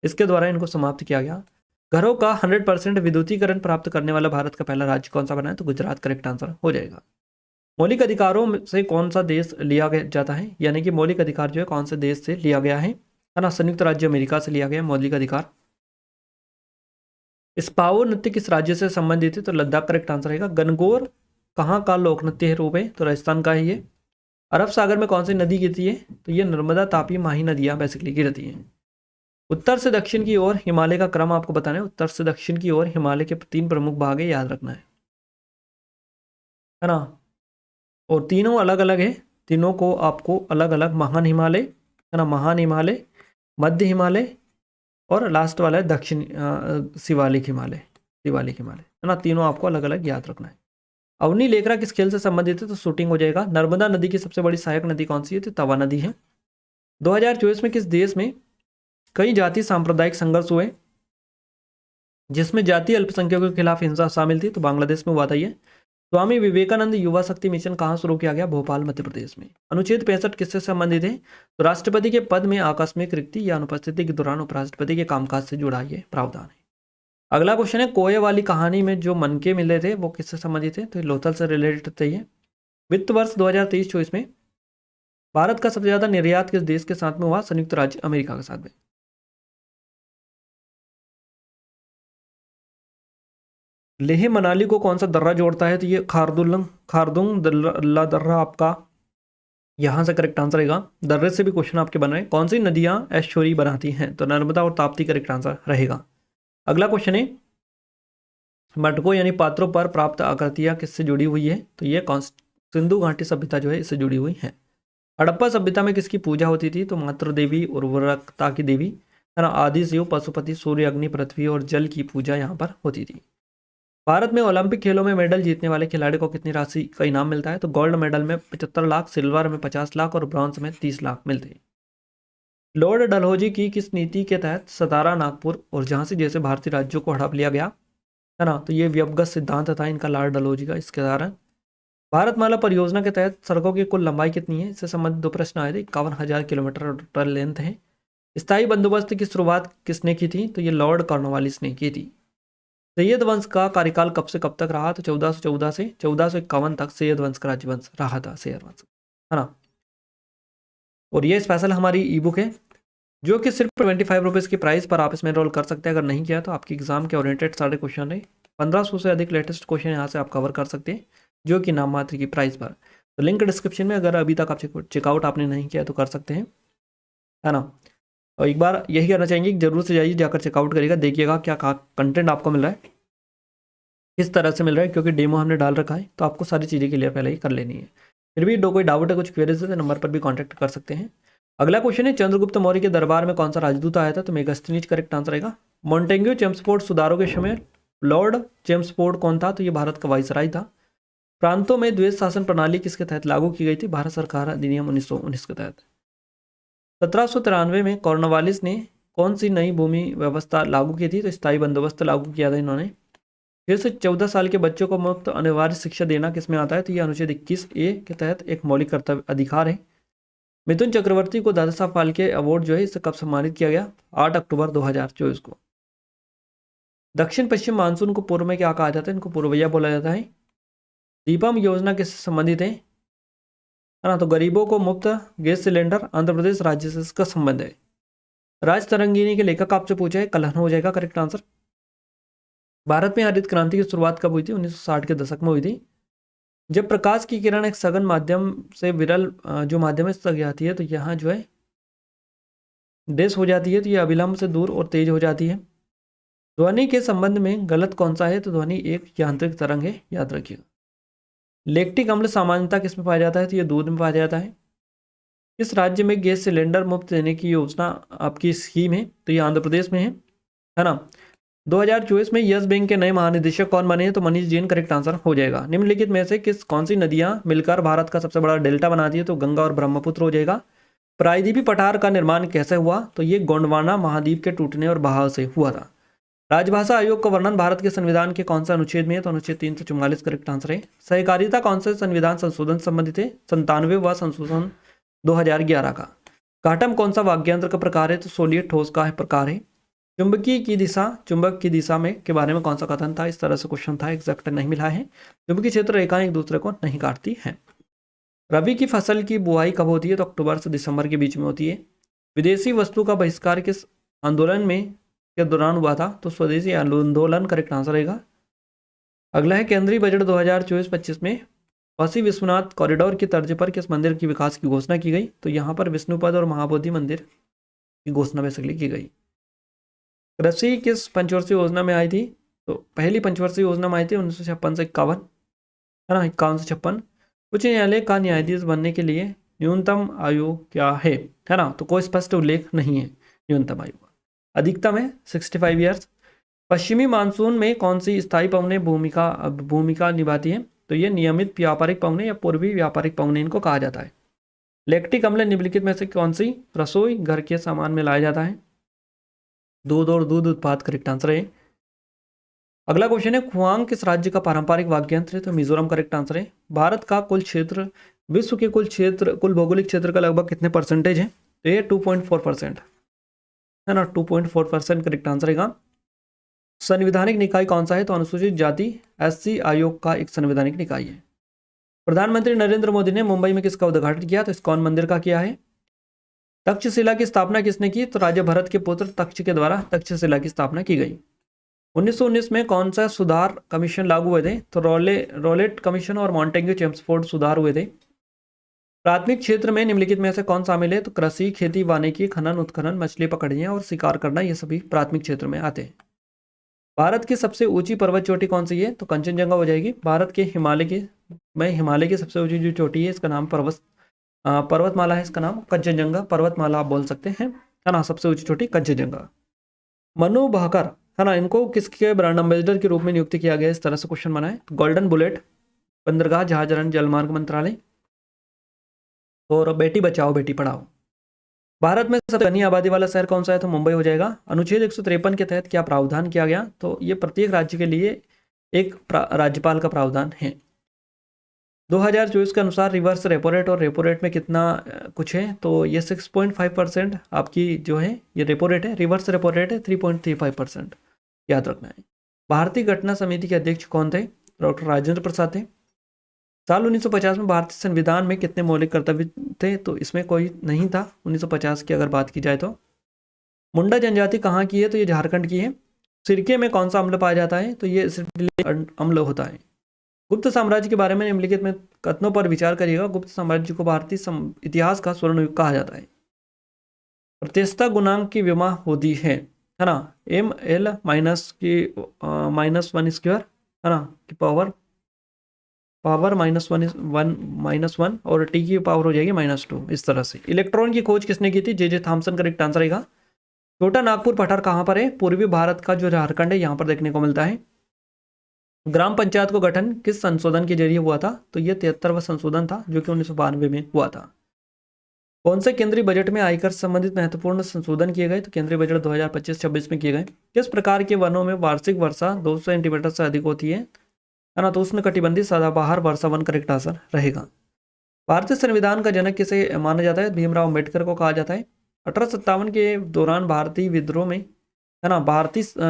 इसके द्वारा इनको समाप्त किया गया। घरों का 100% विद्युतीकरण प्राप्त करने वाला भारत का पहला राज्य कौन सा बना है? तो गुजरात करेक्ट आंसर हो जाएगा। मौलिक अधिकारों से कौन सा देश लिया जाता है, यानी कि मौलिक अधिकार जो है कौन से देश से लिया गया है ना? संयुक्त राज्य अमेरिका से लिया गया मौलिक अधिकार। स्पाओ नृत्य किस राज्य से संबंधित है? तो लद्दाख करेक्ट आंसर रहेगा। गणगौर कहाँ का लोक नृत्य रूप है? तो राजस्थान का है ये। अरब सागर में कौन सी नदी गिरती है? तो ये नर्मदा, तापी, माही नदियां बेसिकली गिरती हैं। उत्तर से दक्षिण की ओर हिमालय का क्रम आपको बताना है। उत्तर से दक्षिण की ओर हिमालय के 3 प्रमुख भाग है, याद रखना है ना। और तीनों अलग अलग है, तीनों को आपको अलग अलग, महान हिमालय, है ना, महान हिमालय, मध्य हिमालय और लास्ट वाला है दक्षिण शिवालिक हिमालय, शिवालिक हिमालय, है ना। तीनों आपको अलग अलग याद रखना है। अवनी लेखरा किस खेल से संबंधित है? तो शूटिंग हो जाएगा। नर्मदा नदी की सबसे बड़ी सहायक नदी कौन सी है? तो तवा नदी है। 2024 में किस देश में कई जाति सांप्रदायिक संघर्ष हुए जिसमें जातीय अल्पसंख्यकों के खिलाफ हिंसा शामिल थी? तो बांग्लादेश में हुआ था ये। स्वामी विवेकानंद युवा शक्ति मिशन कहाँ शुरू किया गया? भोपाल, मध्य प्रदेश में। अनुच्छेद 65 किससे संबंधित है? तो राष्ट्रपति के पद में आकस्मिक रिक्ति या अनुपस्थिति के दौरान उपराष्ट्रपति के कामकाज से जुड़ा ये प्रावधान है। अगला क्वेश्चन है, कोए वाली कहानी में जो मनके मिले थे वो किससे संबंधित है? तो लोथल से रिलेटेड थे ये। वित्त वर्ष 2023-24 में भारत का सबसे ज्यादा निर्यात किस देश के साथ में हुआ? संयुक्त राज्य अमेरिका के साथ में। लेह मनाली को कौन सा दर्रा जोड़ता है? तो ये खारदुंग दर्रा आपका यहाँ से करेक्ट आंसर रहेगा। दर्रे से भी क्वेश्चन आपके बन रहे हैं। कौन सी नदियाँ एस्चुरी बनाती हैं? तो नर्मदा और ताप्ती करेक्ट आंसर रहेगा। अगला क्वेश्चन है, मटकों यानी पात्रों पर प्राप्त आकृतियाँ किससे जुड़ी हुई है? तो ये सिंधु घाटी सभ्यता जो है इससे जुड़ी हुई है। हड़प्पा सभ्यता में किसकी पूजा होती थी? तो मातृ देवी, उर्वरकता की देवी, है ना, आदि शिव, पशुपति, सूर्य, अग्नि, पृथ्वी और जल की पूजा यहाँ पर होती थी। भारत में ओलंपिक खेलों में मेडल जीतने वाले खिलाड़ी को कितनी राशि का इनाम मिलता है? तो गोल्ड मेडल में 75 लाख, सिल्वर में 50 लाख और ब्रॉन्ज में 30 लाख मिलते हैं। लॉर्ड डलहौजी की किस नीति के तहत सतारा, नागपुर और झांसी जैसे भारतीय राज्यों को हड़प लिया गया? है ना, तो ये व्यवगत सिद्धांत था इनका, लॉर्ड डलहौजी का। इसके कारण भारतमाला परियोजना के तहत सड़कों की कुल लंबाई कितनी है? इससे संबंधित 2 प्रश्न आए थे। 51,000 किलोमीटर टोटल लेंथ है। स्थायी बंदोबस्त की शुरुआत किसने की थी? तो ये लॉर्ड कॉर्नवालिस ने की थी। सैयद वंश का कार्यकाल कब से कब तक रहा? तो 1414 से 1451 तक सैयद वंश का राजवंश रहा था, सैयद वंश, है ना। और ये स्पेशल हमारी ई बुक है जो कि सिर्फ 25 रुपीज़ की प्राइस पर आप इसमें एनरोल कर सकते हैं। अगर नहीं किया तो आपकी एग्जाम के ओरिएंटेड सारे क्वेश्चन है, 1500 से अधिक लेटेस्ट क्वेश्चन यहाँ से आप कवर कर सकते हैं जो कि नाम मात्र की प्राइस पर। तो लिंक डिस्क्रिप्शन में, अगर अभी तक आप चेकआउट आपने नहीं किया तो कर सकते हैं, है ना। और एक बार यही करना चाहेंगे कि जरूर से जाइए, जाकर चेकआउट करिएगा, देखिएगा क्या कंटेंट आपको मिल रहा है, किस तरह से मिल रहा है, क्योंकि डेमो हमने डाल रखा है तो आपको सारी चीज़ें क्लियर पहले ही कर लेनी है। फिर भी कोई डाउट है, कुछ क्वेरीज है तो नंबर पर भी कॉन्टैक्ट कर सकते हैं। अगला क्वेश्चन है, चंद्रगुप्त मौर्य के दरबार में कौन सा राजदूत आया था? तो मेगास्थनीज करेक्ट आंसर रहेगा। मॉन्टेग्यू चेम्सफोर्ड सुधारों के समय लॉर्ड चेम्सफोर्ड कौन था? तो ये भारत का वाइसराय था। प्रांतों में द्वैत शासन प्रणाली किसके तहत लागू की गई थी? भारत सरकार अधिनियम 1919 के तहत। 1793 में कॉर्नवालिस ने कौन सी नई भूमि व्यवस्था लागू की थी? तो स्थायी बंदोबस्त लागू किया था इन्होंने। फिर से 14 साल के बच्चों को मुफ्त अनिवार्य शिक्षा देना किसमें आता है? तो ये अनुच्छेद 21A के तहत एक मौलिक कर्तव्य अधिकार है। मिथुन चक्रवर्ती को दादा साहब फाल्के अवार्ड जो है इससे कब सम्मानित किया गया? 8 अक्टूबर 2024 को। दक्षिण पश्चिम मानसून को पूर्व में क्या कहा जाता है? इनको पूर्वैया बोला जाता है। दीपम योजना किससे संबंधित है ना? तो गरीबों को मुफ्त गैस सिलेंडर आंध्र प्रदेश राज्य से इसका संबंध है। राज तरंगिणी के लेखक आपसे पूछा है, कलहन हो जाएगा करेक्ट आंसर। भारत में हरित क्रांति की शुरुआत कब हुई थी? 1960 के दशक में हुई थी, जब प्रकाश की किरण एक सघन माध्यम से विरल जो माध्यम है तक जाती है तो यहाँ जो है देश हो जाती है, तो ये अविलंब से दूर और तेज हो जाती है। ध्वनि के संबंध में गलत कौन सा है? तो ध्वनि एक यांत्रिक तरंग है, याद रखिएगा। लैक्टिक अम्ल सामान्यता किस में पाया जाता है? तो ये दूध में पाया जाता है। किस राज्य में गैस सिलेंडर मुफ्त देने की योजना आपकी स्कीम है? तो ये आंध्र प्रदेश में है ना। 2024 में यस बैंक के नए महानिदेशक कौन बने हैं? तो मनीष जैन करेक्ट आंसर हो जाएगा। निम्नलिखित में से कौन सी नदियां मिलकर भारत का सबसे बड़ा डेल्टा बनाती है? तो गंगा और ब्रह्मपुत्र हो जाएगा। प्रायद्वीपीय पठार का निर्माण कैसे हुआ? तो ये गोंडवाना महाद्वीप के टूटने और बहाव से हुआ था। राजभाषा आयोग का वर्णन भारत के संविधान के कौन सा अनुच्छेद में है? तो अनुच्छेद 344 करेक्ट आंसर है। सहकारिता कौन से संविधान संशोधन संबंधित है? 97वां संशोधन 2011 का। काटम कौन सा वाग्यंत्र का प्रकार है? तो सोलिए ठोस का प्रकार है। चुंबक की दिशा में के बारे में कौन सा कथन था? इस तरह से क्वेश्चन था, एग्जैक्ट नहीं मिला है। चुंबकीय क्षेत्र रेखाएं एक दूसरे को नहीं काटती हैं। रबी की फसल की बुआई कब होती है? तो अक्टूबर से दिसंबर के बीच में होती है। विदेशी वस्तु का बहिष्कार किस आंदोलन में के दौरान हुआ था? तो स्वदेशी आंदोलन करेक्ट आंसर रहेगा। अगला है, केंद्रीय बजट 2024-25 में काशी विश्वनाथ कॉरिडोर की तर्ज पर किस मंदिर की विकास की घोषणा की गई? तो यहाँ पर विष्णुपद और महाबोधि मंदिर की घोषणा बेसिकली की गई। कृषि किस पंचवर्षीय योजना में आई थी? तो पहली पंचवर्षीय योजना में आई थी 1956 से 51, है ना, 51 से 56। उच्च न्यायालय का न्यायाधीश बनने के लिए न्यूनतम आयु क्या है ना? तो कोई स्पष्ट उल्लेख नहीं है न्यूनतम आयु। अधिकतम है 65 ईयर्स। पश्चिमी मानसून में कौन सी स्थायी पवनें भूमिका निभाती है? तो ये नियमित व्यापारिक पवनें या पूर्वी व्यापारिक पवनें इनको कहा जाता है। लैक्टिक अम्ल निम्नलिखित में से कौन सी रसोई घर के सामान में लाया जाता है? दूध और दूध उत्पाद करेक्ट आंसर है। अगला क्वेश्चन है खुआंग किस राज्य का पारंपरिक वाद्य यंत्र है? तो मिजोरम करेक्ट आंसर है। भारत का कुल क्षेत्र विश्व के कुल भौगोलिक क्षेत्र का लगभग कितने परसेंटेज है? तो ये 2.4% है ना, 2.4% करेक्ट आंसर है। संवैधानिक निकाय कौन सा है? तो अनुसूचित जाति SC आयोग का एक संवैधानिक निकाय है। प्रधानमंत्री नरेंद्र मोदी ने मुंबई में किसका उद्घाटन किया? तो इस्कॉन मंदिर का किया है। तक्षशिला की स्थापना किसने की? तो राजा भरत के पुत्र तक्ष के द्वारा तक्षशिला की स्थापना की गई। 1919 में कौन सा सुधार कमीशन लागू हुए थे? तो रोलेट कमीशन और मॉन्टेग्यू चेम्सफोर्ड सुधार हुए थे। प्राथमिक क्षेत्र में निम्नलिखित में से कौन शामिल है? तो कृषि, खेती, वानिकी, खनन उत्खनन, मछली पकड़ना और शिकार करना, ये सभी प्राथमिक क्षेत्र में आते हैं। भारत की सबसे ऊंची पर्वत चोटी कौन सी है? तो कंचनजंगा हो जाएगी। भारत के हिमालय की सबसे ऊंची जो चोटी है इसका नाम पर्वतमाला है, इसका नाम कंचनजंगा पर्वतमाला आप बोल सकते हैं, है ना। सबसे ऊंची चोटी कंचनजंगा। मनु भाकर, है ना, इनको किसके ब्रांड एम्बेसडर के रूप में नियुक्त किया गया? इस तरह से क्वेश्चन बना है। गोल्डन बुलेट, बंदरगाह जहाजरानी जलमार्ग मंत्रालय और बेटी बचाओ बेटी पढ़ाओ। भारत में सबसे घनी आबादी वाला शहर कौन सा है? तो मुंबई हो जाएगा। अनुच्छेद 153 के तहत क्या प्रावधान किया गया? तो ये प्रत्येक राज्य के लिए एक राज्यपाल का प्रावधान है। 2024 के अनुसार रिवर्स रेपो रेट और रेपो रेट में कितना कुछ है? तो ये 6.5% आपकी जो है ये रेपो रेट है। रिवर्स रेपो रेट है 3.35%, याद रखना है। भारतीय घटना समिति के अध्यक्ष कौन थे? डॉक्टर राजेंद्र प्रसाद थे। साल 1950 में भारतीय संविधान में कितने मौलिक कर्तव्य थे? तो इसमें कोई नहीं था 1950 की अगर बात की जाए तो। मुंडा जनजाति कहाँ की है? तो ये झारखंड की है। सिरके में कौन सा अम्ल पाया जाता है? तो ये एसिटिलिक अम्ल होता है। गुप्त साम्राज्य के बारे में निम्नलिखित में कथनों पर विचार करिएगा। गुप्त साम्राज्य को भारतीय इतिहास का स्वर्ण युग कहा जाता है। प्रत्यक्षता गुणांक की विमा होती है ना, ML माइनस की -1 स्क्वायर, है ना, की पावर -1 और T की पावर हो जाएगी -2। इस तरह से इलेक्ट्रॉन की खोज किसने की थी? J थॉमसन करेक्ट आंसर रहेगा। छोटा नागपुर पठार कहाँ पर है? पूर्वी भारत का जो झारखंड है यहाँ पर देखने को मिलता है। ग्राम पंचायत को गठन किस संशोधन के जरिए हुआ था? तो ये 73वां संशोधन था जो कि 1992 में हुआ था। कौन से केंद्रीय बजट में आयकर से संबंधित महत्वपूर्ण संशोधन किए गए? तो केंद्रीय बजट 2025-26 में किए गए। किस प्रकार के वनों में वार्षिक वर्षा 200 सेंटीमीटर से अधिक होती है ना? तो उष्णकटिबंधीय सदाबहार वर्षा वन करेक्ट आंसर रहेगा। भारतीय संविधान का जनक किसे माना जाता है? भीमराव अम्बेडकर को कहा जाता है। 1857 के दौरान भारतीय विद्रोह में, है ना,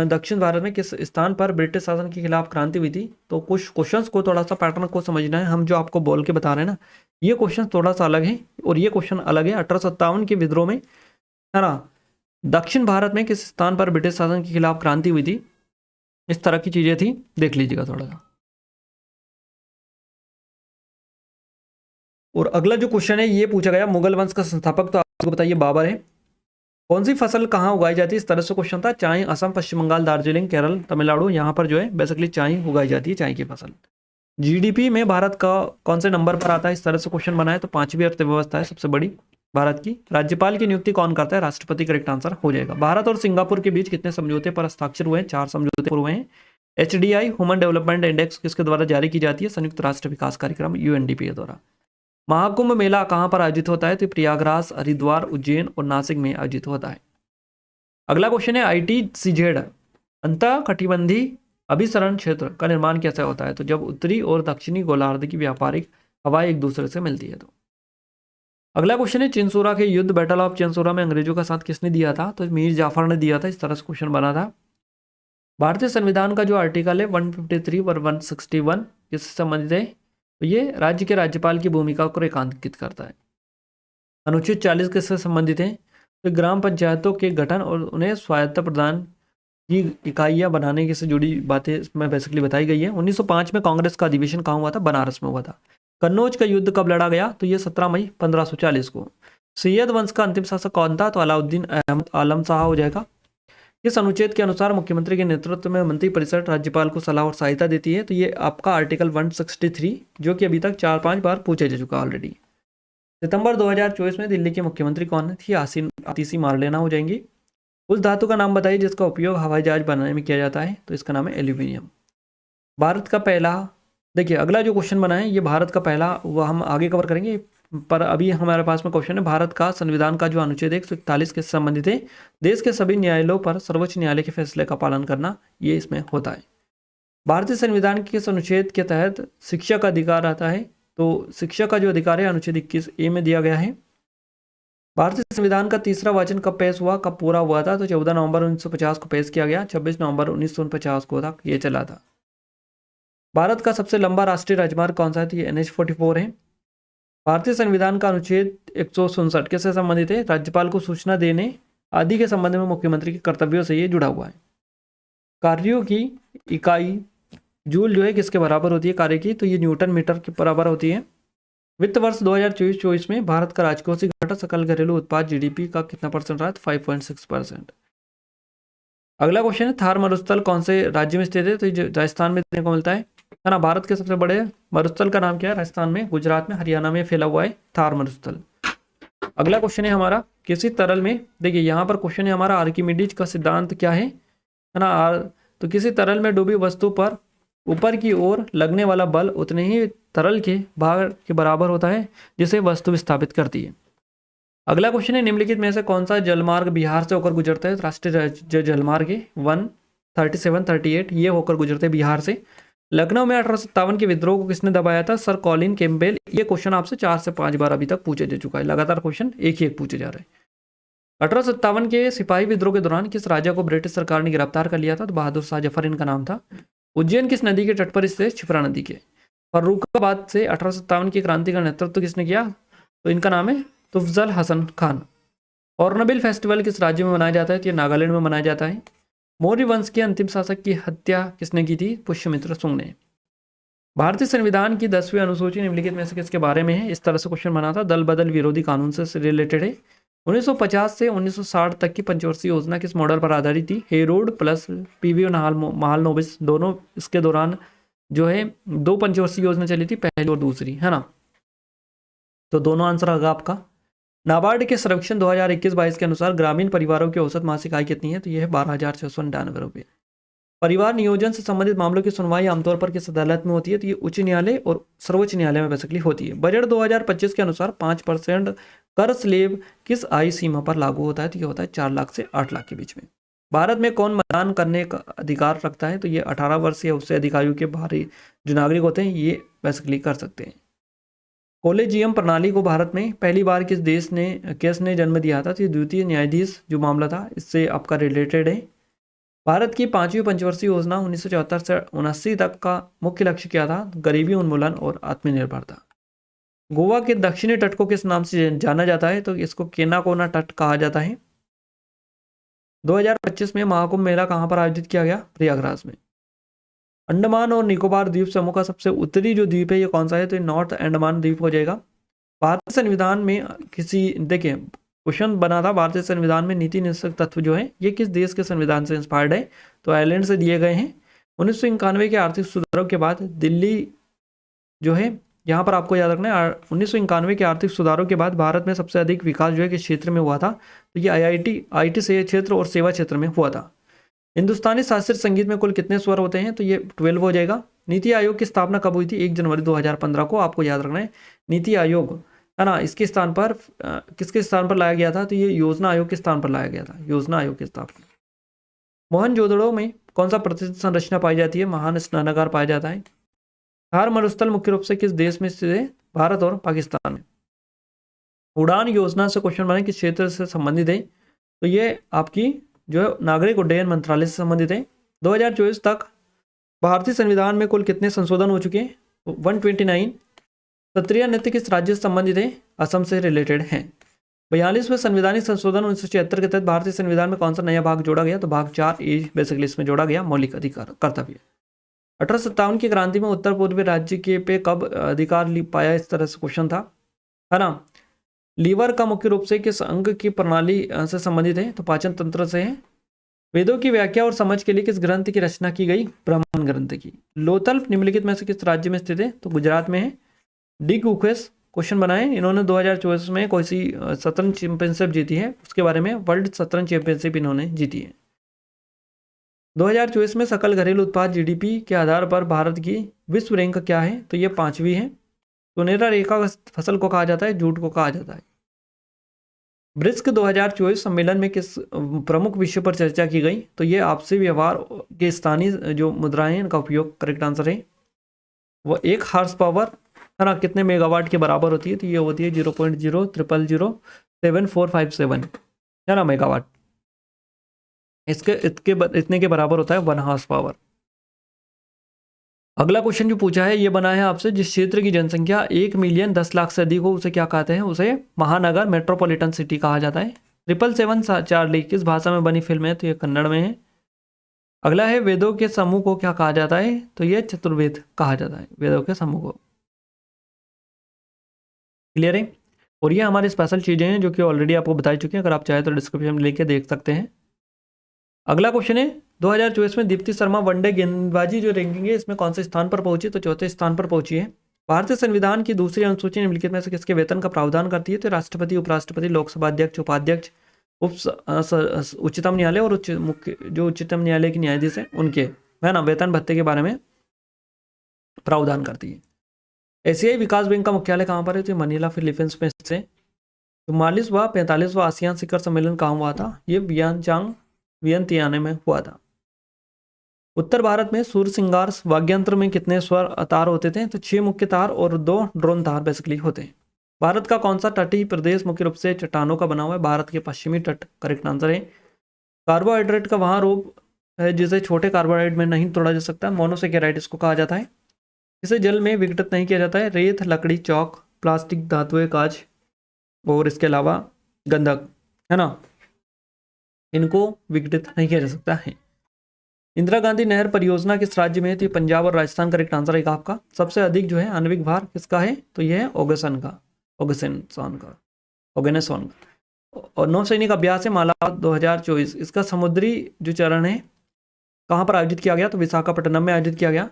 दक्षिण भारत में किस स्थान पर ब्रिटिश शासन के खिलाफ क्रांति हुई थी? तो कुछ क्वेश्चंस को थोड़ा सा पैटर्न को समझना है। हम जो आपको बोल के बता रहे हैं ना, ये क्वेश्चन थोड़ा सा अलग है और ये क्वेश्चन अलग है। 1857 के विद्रोह में, है ना, दक्षिण भारत में किस स्थान पर ब्रिटिश शासन के खिलाफ क्रांति हुई थी? इस तरह की चीजें थी, देख लीजिएगा थोड़ा सा। और अगला जो क्वेश्चन है ये पूछा गया, मुगल वंश का संस्थापक तो आपको बताइए बाबर है। कौन सी फसल कहाँ उगाई जाती है? इस तरह से क्वेश्चन था। चाय असम, पश्चिम बंगाल, दार्जिलिंग, केरल, तमिलनाडु, यहाँ पर जो है बेसिकली चाय उगाई जाती है, चाय की फसल। GDP में भारत का कौन से नंबर पर आता है? इस तरह से क्वेश्चन बनाए तो 5वीं अर्थव्यवस्था है सबसे बड़ी भारत की। राज्यपाल की नियुक्ति कौन करता है? राष्ट्रपति करेक्ट आंसर हो जाएगा। भारत और सिंगापुर के बीच कितने समझौते पर हस्ताक्षर हुए हैं? 4 समझौते हुए हैं। HDI ह्यूमन डेवलपमेंट इंडेक्स किसके द्वारा जारी की जाती है? संयुक्त राष्ट्र विकास कार्यक्रम UNDP के द्वारा। महाकुंभ मेला कहाँ पर आयोजित होता है? तो प्रयागराज, हरिद्वार, उज्जैन और नासिक में आयोजित होता है। अगला क्वेश्चन है ITCZ अंतः कटिबंधीय अभिसरण क्षेत्र का निर्माण कैसे होता है? तो जब उत्तरी और दक्षिणी गोलार्ध की व्यापारिक हवाएं एक दूसरे से मिलती है तो। अगला क्वेश्चन है चिंसोरा के युद्ध, बैटल ऑफ चिंसोरा में अंग्रेजों का साथ किसने दिया था? तो मीर जाफर ने दिया था। इस तरह से क्वेश्चन बना था। भारतीय संविधान का जो आर्टिकल है 153 और 161 किससे संबंधित है? तो ये राज्य के राज्यपाल की भूमिका को रेखांकित करता है। अनुच्छेद 40 किससे संबंधित है? तो ग्राम पंचायतों के गठन और उन्हें स्वायत्तता प्रदान की इकाइयां बनाने से जुड़ी बातें इसमें बेसिकली बताई गई है। 1905 में कांग्रेस का अधिवेशन कहाँ हुआ था? बनारस में हुआ था। कन्नौज का युद्ध कब लड़ा गया? तो ये 17 मई 1540 को। सैयद वंश का अंतिम शासक कौन था? तो अलाउद्दीन अहमद आलम शाह हो जाएगा। इस अनुच्छेद के अनुसार मुख्यमंत्री के नेतृत्व में मंत्रिपरिषद राज्यपाल को सलाह और सहायता देती है। तो ये आपका आर्टिकल 163 जो कि अभी तक 4-5 बार पूछा जा चुका ऑलरेडी। सितंबर 2024 में दिल्ली के मुख्यमंत्री कौन थी? आतिशी मारलेना हो जाएंगी। उस धातु का नाम बताइए जिसका उपयोग हवाई जहाज बनाने में किया जाता है। तो इसका नाम है एल्यूमिनियम। भारत का पहला, देखिए अगला जो क्वेश्चन बना है ये भारत का पहला, वह हम आगे कवर करेंगे, पर अभी हमारे पास में क्वेश्चन है भारत का संविधान का जो अनुच्छेद 141 के संबंधित है, देश के सभी न्यायालयों पर सर्वोच्च न्यायालय के फैसले का पालन करना, ये इसमें होता है। भारतीय संविधान के किस अनुच्छेद के तहत शिक्षा का अधिकार आता है? तो शिक्षा का जो अधिकार है अनुच्छेद 21A में दिया गया है। भारतीय संविधान का तीसरा वाचन कब पेश हुआ, कब पूरा हुआ था? तो 14 नवंबर 1950 को पेश किया गया, 26 नवंबर 1949 को तक ये चला था। भारत का सबसे लंबा राष्ट्रीय राजमार्ग कौन सा है? तो ये NH-44 है। भारतीय संविधान का अनुच्छेद 167 किससे संबंधित है? राज्यपाल को सूचना देने आदि के संबंध में मुख्यमंत्री के कर्तव्यों से ये जुड़ा हुआ है। कार्यों की इकाई जूल जो है किसके बराबर होती है कार्य की? तो ये न्यूटन मीटर के बराबर होती है। वित्त वर्ष 2024-24 में भारत का राजकोषीय घाटा सकल घरेलू उत्पाद GDP का कितना परसेंट रहा? 5.6%। अगला क्वेश्चन है, थार मरुस्थल कौन से राज्य में स्थित है? तो ये राजस्थान में देखने को मिलता है ना। भारत के सबसे बड़े मरुस्थल का नाम क्या है? राजस्थान में, गुजरात में, हरियाणा में फैला हुआ है थार मरुस्थल। अगला क्वेश्चन है हमारा, किसी तरल में, देखिए यहाँ पर क्वेश्चन है हमारा, आर्किमिडीज का सिद्धांत क्या है ना। तो किसी तरल में डूबी वस्तु पर ऊपर की ओर लगने वाला बल उतने ही तरल के भार के बराबर होता है जिसे वस्तु विस्थापित करती है। अगला क्वेश्चन है, निम्नलिखित में से कौन सा जलमार्ग बिहार से होकर गुजरता है? राष्ट्रीय जो जलमार्ग है 137, 38 ये होकर गुजरते हैं बिहार से। लखनऊ में 1857 के विद्रोह को किसने दबाया था? Sir Colin Campbell. ये क्वेश्चन आपसे 4 से 5 बार अभी तक पूछे जा चुका है, लगातार क्वेश्चन एक ही एक पूछे जा रहे हैं। 1857 के सिपाही विद्रोह के दौरान किस राजा को ब्रिटिश सरकार ने गिरफ्तार कर लिया था? तो बहादुर शाह जफर इनका नाम था। उज्जैन किस नदी के तट पर स्थित? क्षिप्रा नदी के। फर्रुखाबाद से 1857 की क्रांति का नेतृत्व किसने किया? तो इनका नाम है तुफजल हसन खान। हॉर्नबिल फेस्टिवल किस राज्य में मनाया जाता है? तो ये नागालैंड में मनाया जाता है। मौर्य वंश के अंतिम शासक की हत्या किसने की थी? पुष्यमित्र सुंग ने। भारतीय संविधान की 10वीं अनुसूची निम्नलिखित में से किसके बारे में है? इस तरह से क्वेश्चन बना था, दल बदल विरोधी कानून से रिलेटेड है। 1950 से 1960 तक की पंचवर्षीय योजना किस मॉडल पर आधारित थी? हेरोड प्लस PV महालनोबिस, दोनों इसके दौरान जो है 2 पंचवर्षीय योजना चली थी, पहली और दूसरी, है ना। तो दोनों आंसर होगा आपका। नाबार्ड के सर्वेक्षण 2021-22 के अनुसार ग्रामीण परिवारों की औसत मासिक आय कितनी है? तो यह है 12,699 रुपये। परिवार नियोजन से संबंधित मामलों की सुनवाई आमतौर पर किस अदालत में होती है? तो ये उच्च न्यायालय और सर्वोच्च न्यायालय में बेसिकली होती है। बजट 2025 के अनुसार 5% कर स्लैब किस आयु सीमा पर लागू होता है? तो ये होता है 4 लाख से 8 लाख के बीच में। भारत में कौन मतदान करने का अधिकार रखता है? तो ये 18 वर्ष या उससे अधिक आयु के बाहरी जो नागरिक होते हैं ये बेसिकली कर सकते हैं। कॉलेजियम प्रणाली को भारत में पहली बार किस ने जन्म दिया था? तो ये द्वितीय न्यायाधीश जो मामला था इससे आपका रिलेटेड है। भारत की 5वीं पंचवर्षीय योजना 1974 से 79 तक का मुख्य लक्ष्य क्या था? गरीबी उन्मूलन और आत्मनिर्भरता। गोवा के दक्षिणी तट को किस नाम से जाना जाता है? तो इसको केनाकोना तट कहा जाता है। 2025 में महाकुंभ मेला कहाँ पर आयोजित किया गया? प्रयागराज में। अंडमान और निकोबार द्वीप समूह का सबसे उत्तरी जो द्वीप है ये कौन सा है? तो ये नॉर्थ अंडमान द्वीप हो जाएगा। भारतीय संविधान में देखिए क्वेश्चन बना था, भारतीय संविधान में नीति निश्चय तत्व जो है ये किस देश के संविधान से इंस्पायर्ड है? तो आयरलैंड से दिए गए हैं। 1991 के आर्थिक सुधारों के बाद दिल्ली जो है, यहाँ पर आपको याद रखना है 1991 के आर्थिक सुधारों के बाद भारत में सबसे अधिक विकास जो है किस क्षेत्र में हुआ था? तो ये IT से क्षेत्र और सेवा क्षेत्र में हुआ था। हिंदुस्तानी शास्त्रीय संगीत में कुल कितने स्वर होते हैं? तो ये 12 हो जाएगा। नीति आयोग की स्थापना कब हुई थी? 1 जनवरी 2015 को, आपको याद रखना है। नीति आयोग है ना, इसके स्थान पर किसके स्थान पर लाया गया था? तो ये योजना आयोग के स्थान पर लाया गया था, योजना आयोग की स्थापना। मोहनजोदड़ो में कौन सा प्रतिष्ठित संरचना पाई जाती है? महान स्नानागार पाया जाता है। थार मरुस्थल मुख्य रूप से किस देश में स्थित है? भारत और पाकिस्तान में। उड़ान योजना से क्वेश्चन बने किस क्षेत्र से संबंधित है? तो ये आपकी जो है नागरिक उड्डयन मंत्रालय से संबंधित है। 2024 तक भारतीय संविधान में कुल कितने संशोधन हो चुके हैं? तो 129। सत्रिया नृत्य किस राज्य से संबंधित है? असम से रिलेटेड है। 42वें संवैधानिक संशोधन 1976 के तहत भारतीय संविधान में कौन सा नया भाग जोड़ा गया? तो भाग 4A बेसिकली इसमें जोड़ा गया, मौलिक अधिकार कर्तव्य। 1857 की क्रांति में उत्तर पूर्वी राज्य के पे कब अधिकार पाया? इस तरह से क्वेश्चन था, है ना। लीवर का मुख्य रूप से किस अंग की प्रणाली से संबंधित है? तो पाचन तंत्र से है। वेदों की व्याख्या और समझ के लिए किस ग्रंथ की रचना की गई? ब्राह्मण ग्रंथ की। लोथल निम्नलिखित में से किस राज्य में स्थित है? तो गुजरात में है। डी कुकेस क्वेश्चन बनाए, इन्होंने 2024 में कोई सी शतरंज चैंपियनशिप जीती है, उसके बारे में, वर्ल्ड शतरंज चैंपियनशिप इन्होंने जीती है। 2024 में सकल घरेलू उत्पाद GDP के आधार पर भारत की विश्व रैंक क्या है? तो ये 5वीं है। सुनहरा रेखा फसल को कहा जाता है, जूट को कहा जाता है। ब्रिक्स 2024 सम्मेलन में किस प्रमुख विषय पर चर्चा की गई? तो ये आपसी व्यवहार के स्थानीय जो मुद्राएं हैं इनका उपयोग, करेक्ट आंसर है। वो 1 हॉर्स पावर है ना कितने मेगावाट के बराबर होती है? तो ये होती है 0.0000747 है ना मेगावाट। इतने के बराबर होता है 1 हॉर्स पावर। अगला क्वेश्चन जो पूछा है ये बना है आपसे, जिस क्षेत्र की जनसंख्या 1 मिलियन 10 लाख से अधिक हो उसे क्या कहते हैं? उसे महानगर, मेट्रोपॉलिटन सिटी कहा जाता है। 777 चार्ली किस भाषा में बनी फिल्म है? तो ये कन्नड़ में है। अगला है वेदों के समूह को क्या कहा जाता है? तो ये चतुर्वेद कहा जाता है, वेदों के समूह को। क्लियर है? और ये हमारी स्पेशल चीजें हैं जो कि ऑलरेडी आपको बताई चुकी हैं, अगर आप चाहें तो डिस्क्रिप्शन में लेके देख सकते हैं। अगला क्वेश्चन है 2024 में दीप्ति शर्मा वनडे गेंदबाजी जो रैंकिंग है इसमें कौन से स्थान पर पहुंची? तो चौथे स्थान पर पहुंची है। भारतीय संविधान की दूसरी अनुसूची निम्नलिखित में से किसके वेतन का प्रावधान करती है? तो राष्ट्रपति, उपराष्ट्रपति, लोकसभा अध्यक्ष, उपाध्यक्ष, उच्चतम न्यायालय और उच्चतम न्यायालय के न्यायाधीश हैं उनके, है ना, वेतन भत्ते के बारे में प्रावधान करती है। एशियाई विकास बैंक का मुख्यालय कहाँ पर है? तो मनीला फिलीपींस में से। 44वां 45वां आसियान शिखर सम्मेलन कहाँ हुआ था? ये वियंतियाने में हुआ था। उत्तर भारत में सूर्य श्रृंगार वाद्ययंत्र में कितने स्वर तार होते थे? तो 6 मुख्य तार और 2 ड्रोन तार बेसिकली होते हैं। भारत का कौन सा तटीय प्रदेश मुख्य रूप से चट्टानों का बना हुआ है? भारत के पश्चिमी तट, करेक्ट आंसर है। कार्बोहाइड्रेट का वहाँ रूप है जिसे छोटे कार्बोहाइड्रेट में नहीं तोड़ा जा सकता, मोनोसेकेराइड इसको कहा जाता है। इसे जल में विघटित नहीं किया जाता है? रेत, लकड़ी, चौक, प्लास्टिक, धातुएं, कांच और इसके अलावा गंधक, है ना, इनको विघटित नहीं किया जा सकता है। इंदिरा गांधी नहर परियोजना किस राज्य में है? तो पंजाब और राजस्थान, करेक्ट आंसर है आपका। सबसे अधिक जो है आणविक भार किसका है? तो यह है ओगेसन का, ओगेनेसॉन का। और नौसैनिक अभ्यास है माला 2024, इसका समुद्री जो चरण है कहाँ पर आयोजित किया गया? तो विशाखापट्टनम में आयोजित किया गया।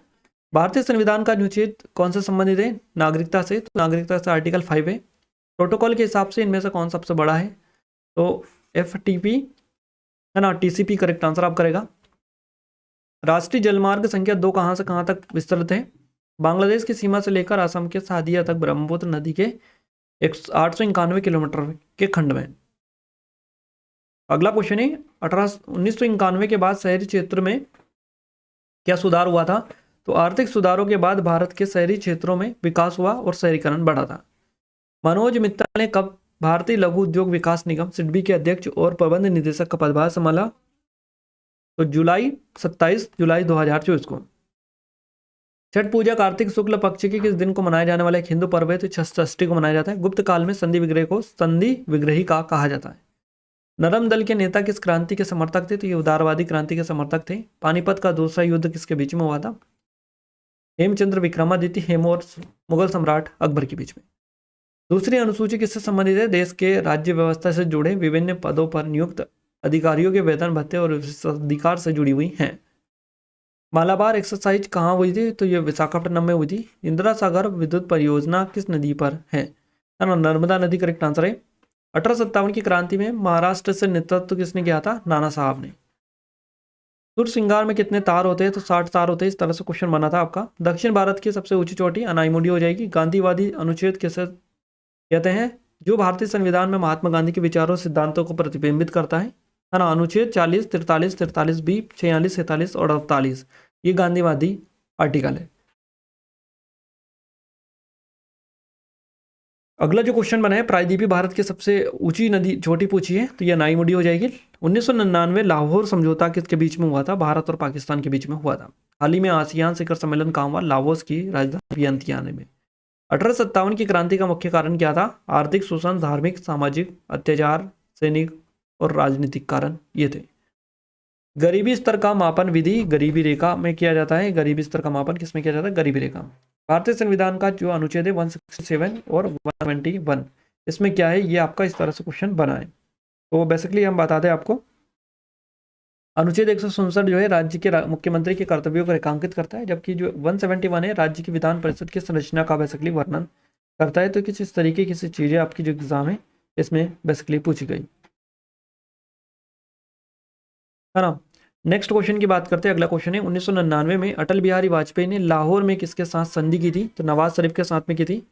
भारतीय संविधान का अनुच्छेद कौन से संबंधित है? नागरिकता से। तो नागरिकता से आर्टिकल 5 है। प्रोटोकॉल के हिसाब से इनमें से कौन सबसे बड़ा है? तो FTP है ना, TCP करेक्ट आंसर आप करेगा। राष्ट्रीय जलमार्ग संख्या 2 कहाँ से कहाँ तक विस्तृत है? बांग्लादेश की सीमा से लेकर असम के सादिया तक ब्रह्मपुत्र नदी के 891 किलोमीटर के खंड में। अगला क्वेश्चन है 1991 के बाद शहरी क्षेत्र में क्या सुधार हुआ था? तो आर्थिक सुधारों के बाद भारत के शहरी क्षेत्रों में विकास हुआ और शहरीकरण बढ़ा था। मनोज मित्तल ने कब भारतीय लघु उद्योग विकास निगम सिडबी के अध्यक्ष और प्रबंध निदेशक का पदभार संभाला? तो 27 जुलाई 2024 को। छठ पूजा कार्तिक शुक्ल पक्ष के किस दिन को मनाया जाने वाला एक हिंदू पर्व है? तो षष्ठी को मनाया जाता है। गुप्त काल में संधि विग्रह को संधि विग्रही का कहा जाता है। नरम दल के नेता किस क्रांति के समर्थक थे? तो ये उदारवादी क्रांति के समर्थक थे। पानीपत का दूसरा युद्ध किसके बीच में हुआ था? हेमचंद्र विक्रमादित्य हेम और मुगल सम्राट अकबर के बीच में। दूसरी अनुसूची किससे संबंधित है? देश के राज्य व्यवस्था से जुड़े विभिन्न पदों पर नियुक्त अधिकारियों के वेतन भत्ते और अधिकार से जुड़ी हुई हैं। मालाबार एक्सरसाइज कहाँ हुई थी? तो ये विशाखापट्टनम में हुई थी। इंदिरा सागर विद्युत परियोजना किस नदी पर है? नर्मदा नदी, करेक्ट आंसर है। 1857 की क्रांति में महाराष्ट्र से नेतृत्व किसने किया था? नाना साहब ने। सूर्य श्रृंगार में कितने तार होते हैं? तो 60 तार होते हैं। इस तरह से क्वेश्चन बना था आपका। दक्षिण भारत की सबसे ऊंची चोटी अनाईमुडी हो जाएगी। गांधीवादी अनुच्छेद किसे कहते हैं? जो भारतीय संविधान में महात्मा गांधी के विचारों सिद्धांतों को प्रतिबिंबित करता है ना। अनुच्छेद 40, 43, 43B, 46, 47 और 48 ये गांधीवादी आर्टिकल है। अगला जो क्वेश्चन बना है प्रायद्वीपीय भारत की सबसे ऊंची नदी चोटी पूछी है, तो यह नाईमुडी हो जाएगी। 1999 लाहौर समझौता किसके बीच में हुआ था? भारत और पाकिस्तान के बीच में हुआ था। हाल ही में आसियान शिखर सम्मेलन कहाँ हुआ? लाओस की राजधानी वियंतियाने में। 1857 की क्रांति का मुख्य कारण क्या था? आर्थिक शोषण, धार्मिक सामाजिक अत्याचार, सैनिक और राजनीतिक कारण ये थे। गरीबी स्तर का मापन विधि गरीबी रेखा में किया जाता है। गरीबी स्तर का मापन किसमें किया जाता है? गरीबी रेखा। भारतीय संविधान का जो अनुच्छेद है 167 और 121 इसमें क्या है? ये आपका इस तरह से क्वेश्चन बना है। तो बेसिकली हम बताते हैं आपको। अनुच्छेद 167 जो है राज्य के मुख्यमंत्री के कर्तव्यों को रेखांकित करता है, जबकि जो 171 है राज्य की विधान परिषद की संरचना का बेसिकली वर्णन करता है। तो किस इस तरीके की चीजें आपकी जो एग्जाम है इसमें बेसिकली पूछी गई है ना। नेक्स्ट क्वेश्चन की बात करते हैं। अगला क्वेश्चन है 1999 में अटल बिहारी वाजपेयी ने लाहौर में किसके साथ संधि की थी? तो नवाज शरीफ के साथ में की थी।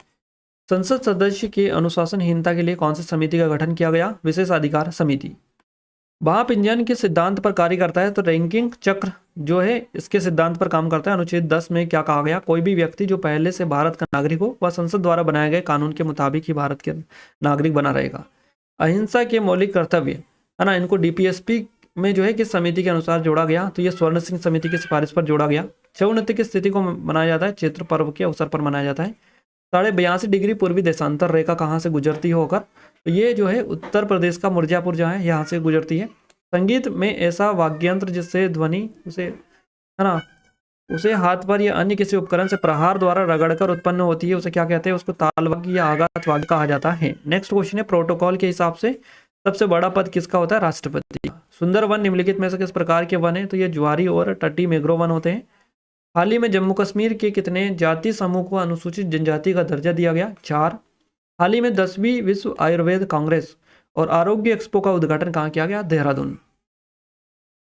संसद सदस्य की अनुशासनहीनता के लिए कौन सी समिति का गठन किया गया? विशेषाधिकार समिति। भाप इंजन के सिद्धांत पर कार्य करता है तो रैंकिंग चक्र जो है इसके सिद्धांत पर काम करता है। अनुच्छेद 10 में क्या कहा गया? कोई भी व्यक्ति जो पहले से भारत का नागरिक हो वह संसद द्वारा बनाए गए कानून के मुताबिक ही भारत के नागरिक बना रहेगा। अहिंसा के मौलिक कर्तव्य है ना, इनको डीपीएसपी में जो है किस समिति के अनुसार जोड़ा गया? तो ये स्वर्ण सिंह समिति की सिफारिश पर जोड़ा गया। छऊ नृत्य की स्थिति को मनाया जाता है चैत्र पर्व के अवसर पर मनाया जाता है। 82.5 डिग्री पूर्वी देशांतर रेखा कहाँ से गुजरती होकर? तो ये जो है उत्तर प्रदेश का मिर्जापुर जहाँ है यहाँ से गुजरती है। संगीत में ऐसा वाद्ययंत्र जिससे ध्वनि उसे है ना उसे हाथ पर या अन्य किसी उपकरण से प्रहार द्वारा रगड़कर उत्पन्न होती है, उसे क्या कहते हैं? उसको तालवाद्य या आघात वाद्य कहा जाता है। नेक्स्ट क्वेश्चन है, प्रोटोकॉल के हिसाब से सबसे बड़ा पद किसका होता है? राष्ट्रपति। सुंदर वन निम्नलिखित में से किस प्रकार के वन है? तो ये ज्वारी और तटीय मैंग्रोव वन होते हैं। हाल ही में जम्मू कश्मीर के कितने जाति समूह को अनुसूचित जनजाति का दर्जा दिया गया? 4। हाल ही में 10वीं विश्व आयुर्वेद कांग्रेस और आरोग्य एक्सपो का उद्घाटन कहाँ किया गया? देहरादून।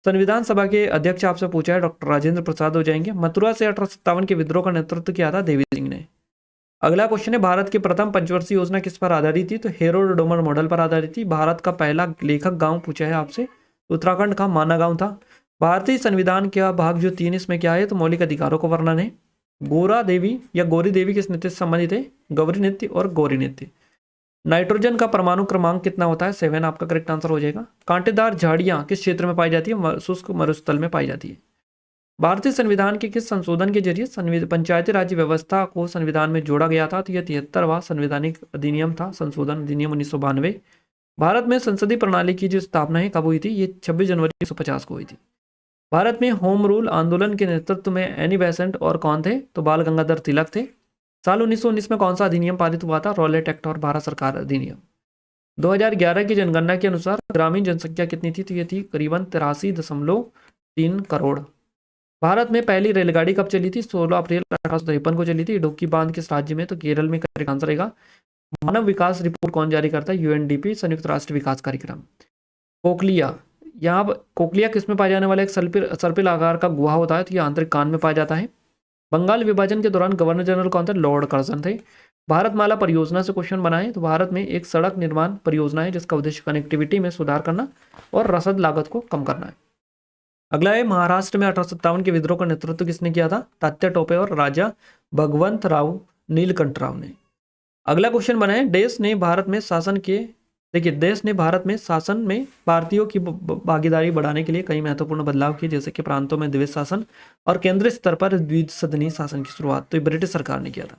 संविधान सभा के अध्यक्ष आपसे पूछा है, डॉक्टर राजेंद्र प्रसाद हो जाएंगे। मथुरा से 1857 के विद्रोह का नेतृत्व किया था? देवी सिंह ने। अगला क्वेश्चन है, भारत की प्रथम पंचवर्षीय योजना किस पर आधारित थी? तो हेरोड डोमर मॉडल पर आधारित थी। भारत का पहला लेखक गांव पूछा है आपसे, उत्तराखंड का माना गांव था। भारतीय संविधान का भाग जो 3 इसमें क्या है? तो मौलिक अधिकारों का वर्णन है। गोरा देवी या गौरी देवी किस नृत्य से संबंधित है? गौरी नृत्य और गौरी नृत्य। नाइट्रोजन का परमाणु क्रमांक कितना होता है? 7 आपका करेक्ट आंसर हो जाएगा। कांटेदार झाड़ियां किस क्षेत्र में पाई जाती है? शुष्क मरुस्थल में पाई जाती है। भारतीय संविधान के किस संशोधन के जरिए पंचायती राज्य व्यवस्था को संविधान में जोड़ा गया था? तो यह 73वां संवैधानिक अधिनियम था, संशोधन अधिनियम 1992। भारत में संसदीय प्रणाली की जो स्थापना है कब हुई थी? ये 26 जनवरी 1950 को हुई थी। भारत में होम रूल आंदोलन के नेतृत्व में एनी बेसेंट और कौन थे? तो बाल गंगाधर तिलक थे। साल 1919 में कौन सा अधिनियम पारित हुआ था? रॉलेट एक्ट और भारत सरकार अधिनियम। 2011 की जनगणना के अनुसार ग्रामीण जनसंख्या कितनी थी? तो ये थी करीबन 83.3 करोड़। भारत में पहली रेलगाड़ी कब चली थी? 16 अप्रैल 1853 को चली थी। इडुक्की बांध किस राज्य में? तो केरल में। करेक्ट आंसर रहेगा। मानव विकास रिपोर्ट कौन जारी करता है? यूएनडीपी, संयुक्त राष्ट्र विकास कार्यक्रम। कोकलिया, यहाँ कोकलिया किसमें पाया जाने वाला एक सर्पिल आकार का गुहा होता है, तो ये आंतरिक कान में पाया जाता है। बंगाल विभाजन के दौरान गवर्नर जनरल कौन थे? लॉर्ड कर्जन थे। भारतमाला परियोजना से क्वेश्चन बनाए तो भारत में एक सड़क निर्माण परियोजना है जिसका उद्देश्य कनेक्टिविटी में सुधार करना और रसद लागत को कम करना है। अगला है, महाराष्ट्र में 1857 के विद्रोह का नेतृत्व किसने किया था? तात्या टोपे और राजा भगवंत राव नीलकंठ राव ने। अगला क्वेश्चन बना है, देश ने भारत में शासन में भारतीयों की भागीदारी बढ़ाने के लिए कई महत्वपूर्ण बदलाव किए, जैसे कि प्रांतों में द्विज शासन और केंद्रीय स्तर पर द्विसदनीय शासन की शुरुआत तो ब्रिटिश सरकार ने किया था।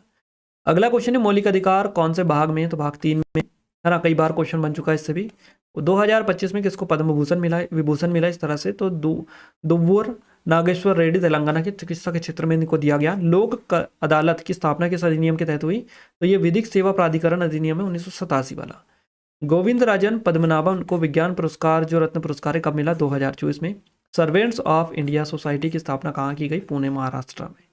अगला क्वेश्चन है, मौलिक अधिकार कौन से भाग में? तो भाग 3 में है ना, कई बार क्वेश्चन बन चुका है इससे भी। 2025 में किसको पद्म विभूषण मिला इस तरह से? तो दुव्वूर नागेश्वर रेड्डी तेलंगाना के चिकित्सा के क्षेत्र में इनको दिया गया। लोक अदालत की स्थापना किस अधिनियम के तहत हुई? तो ये विधिक सेवा प्राधिकरण अधिनियम है 1987 वाला। गोविंद राजन पद्मनाभन को विज्ञान पुरस्कार जो रत्न पुरस्कार कब मिला? 2024 में। सर्वेंट्स ऑफ इंडिया सोसाइटी की स्थापना कहाँ की गई? पुणे महाराष्ट्र में।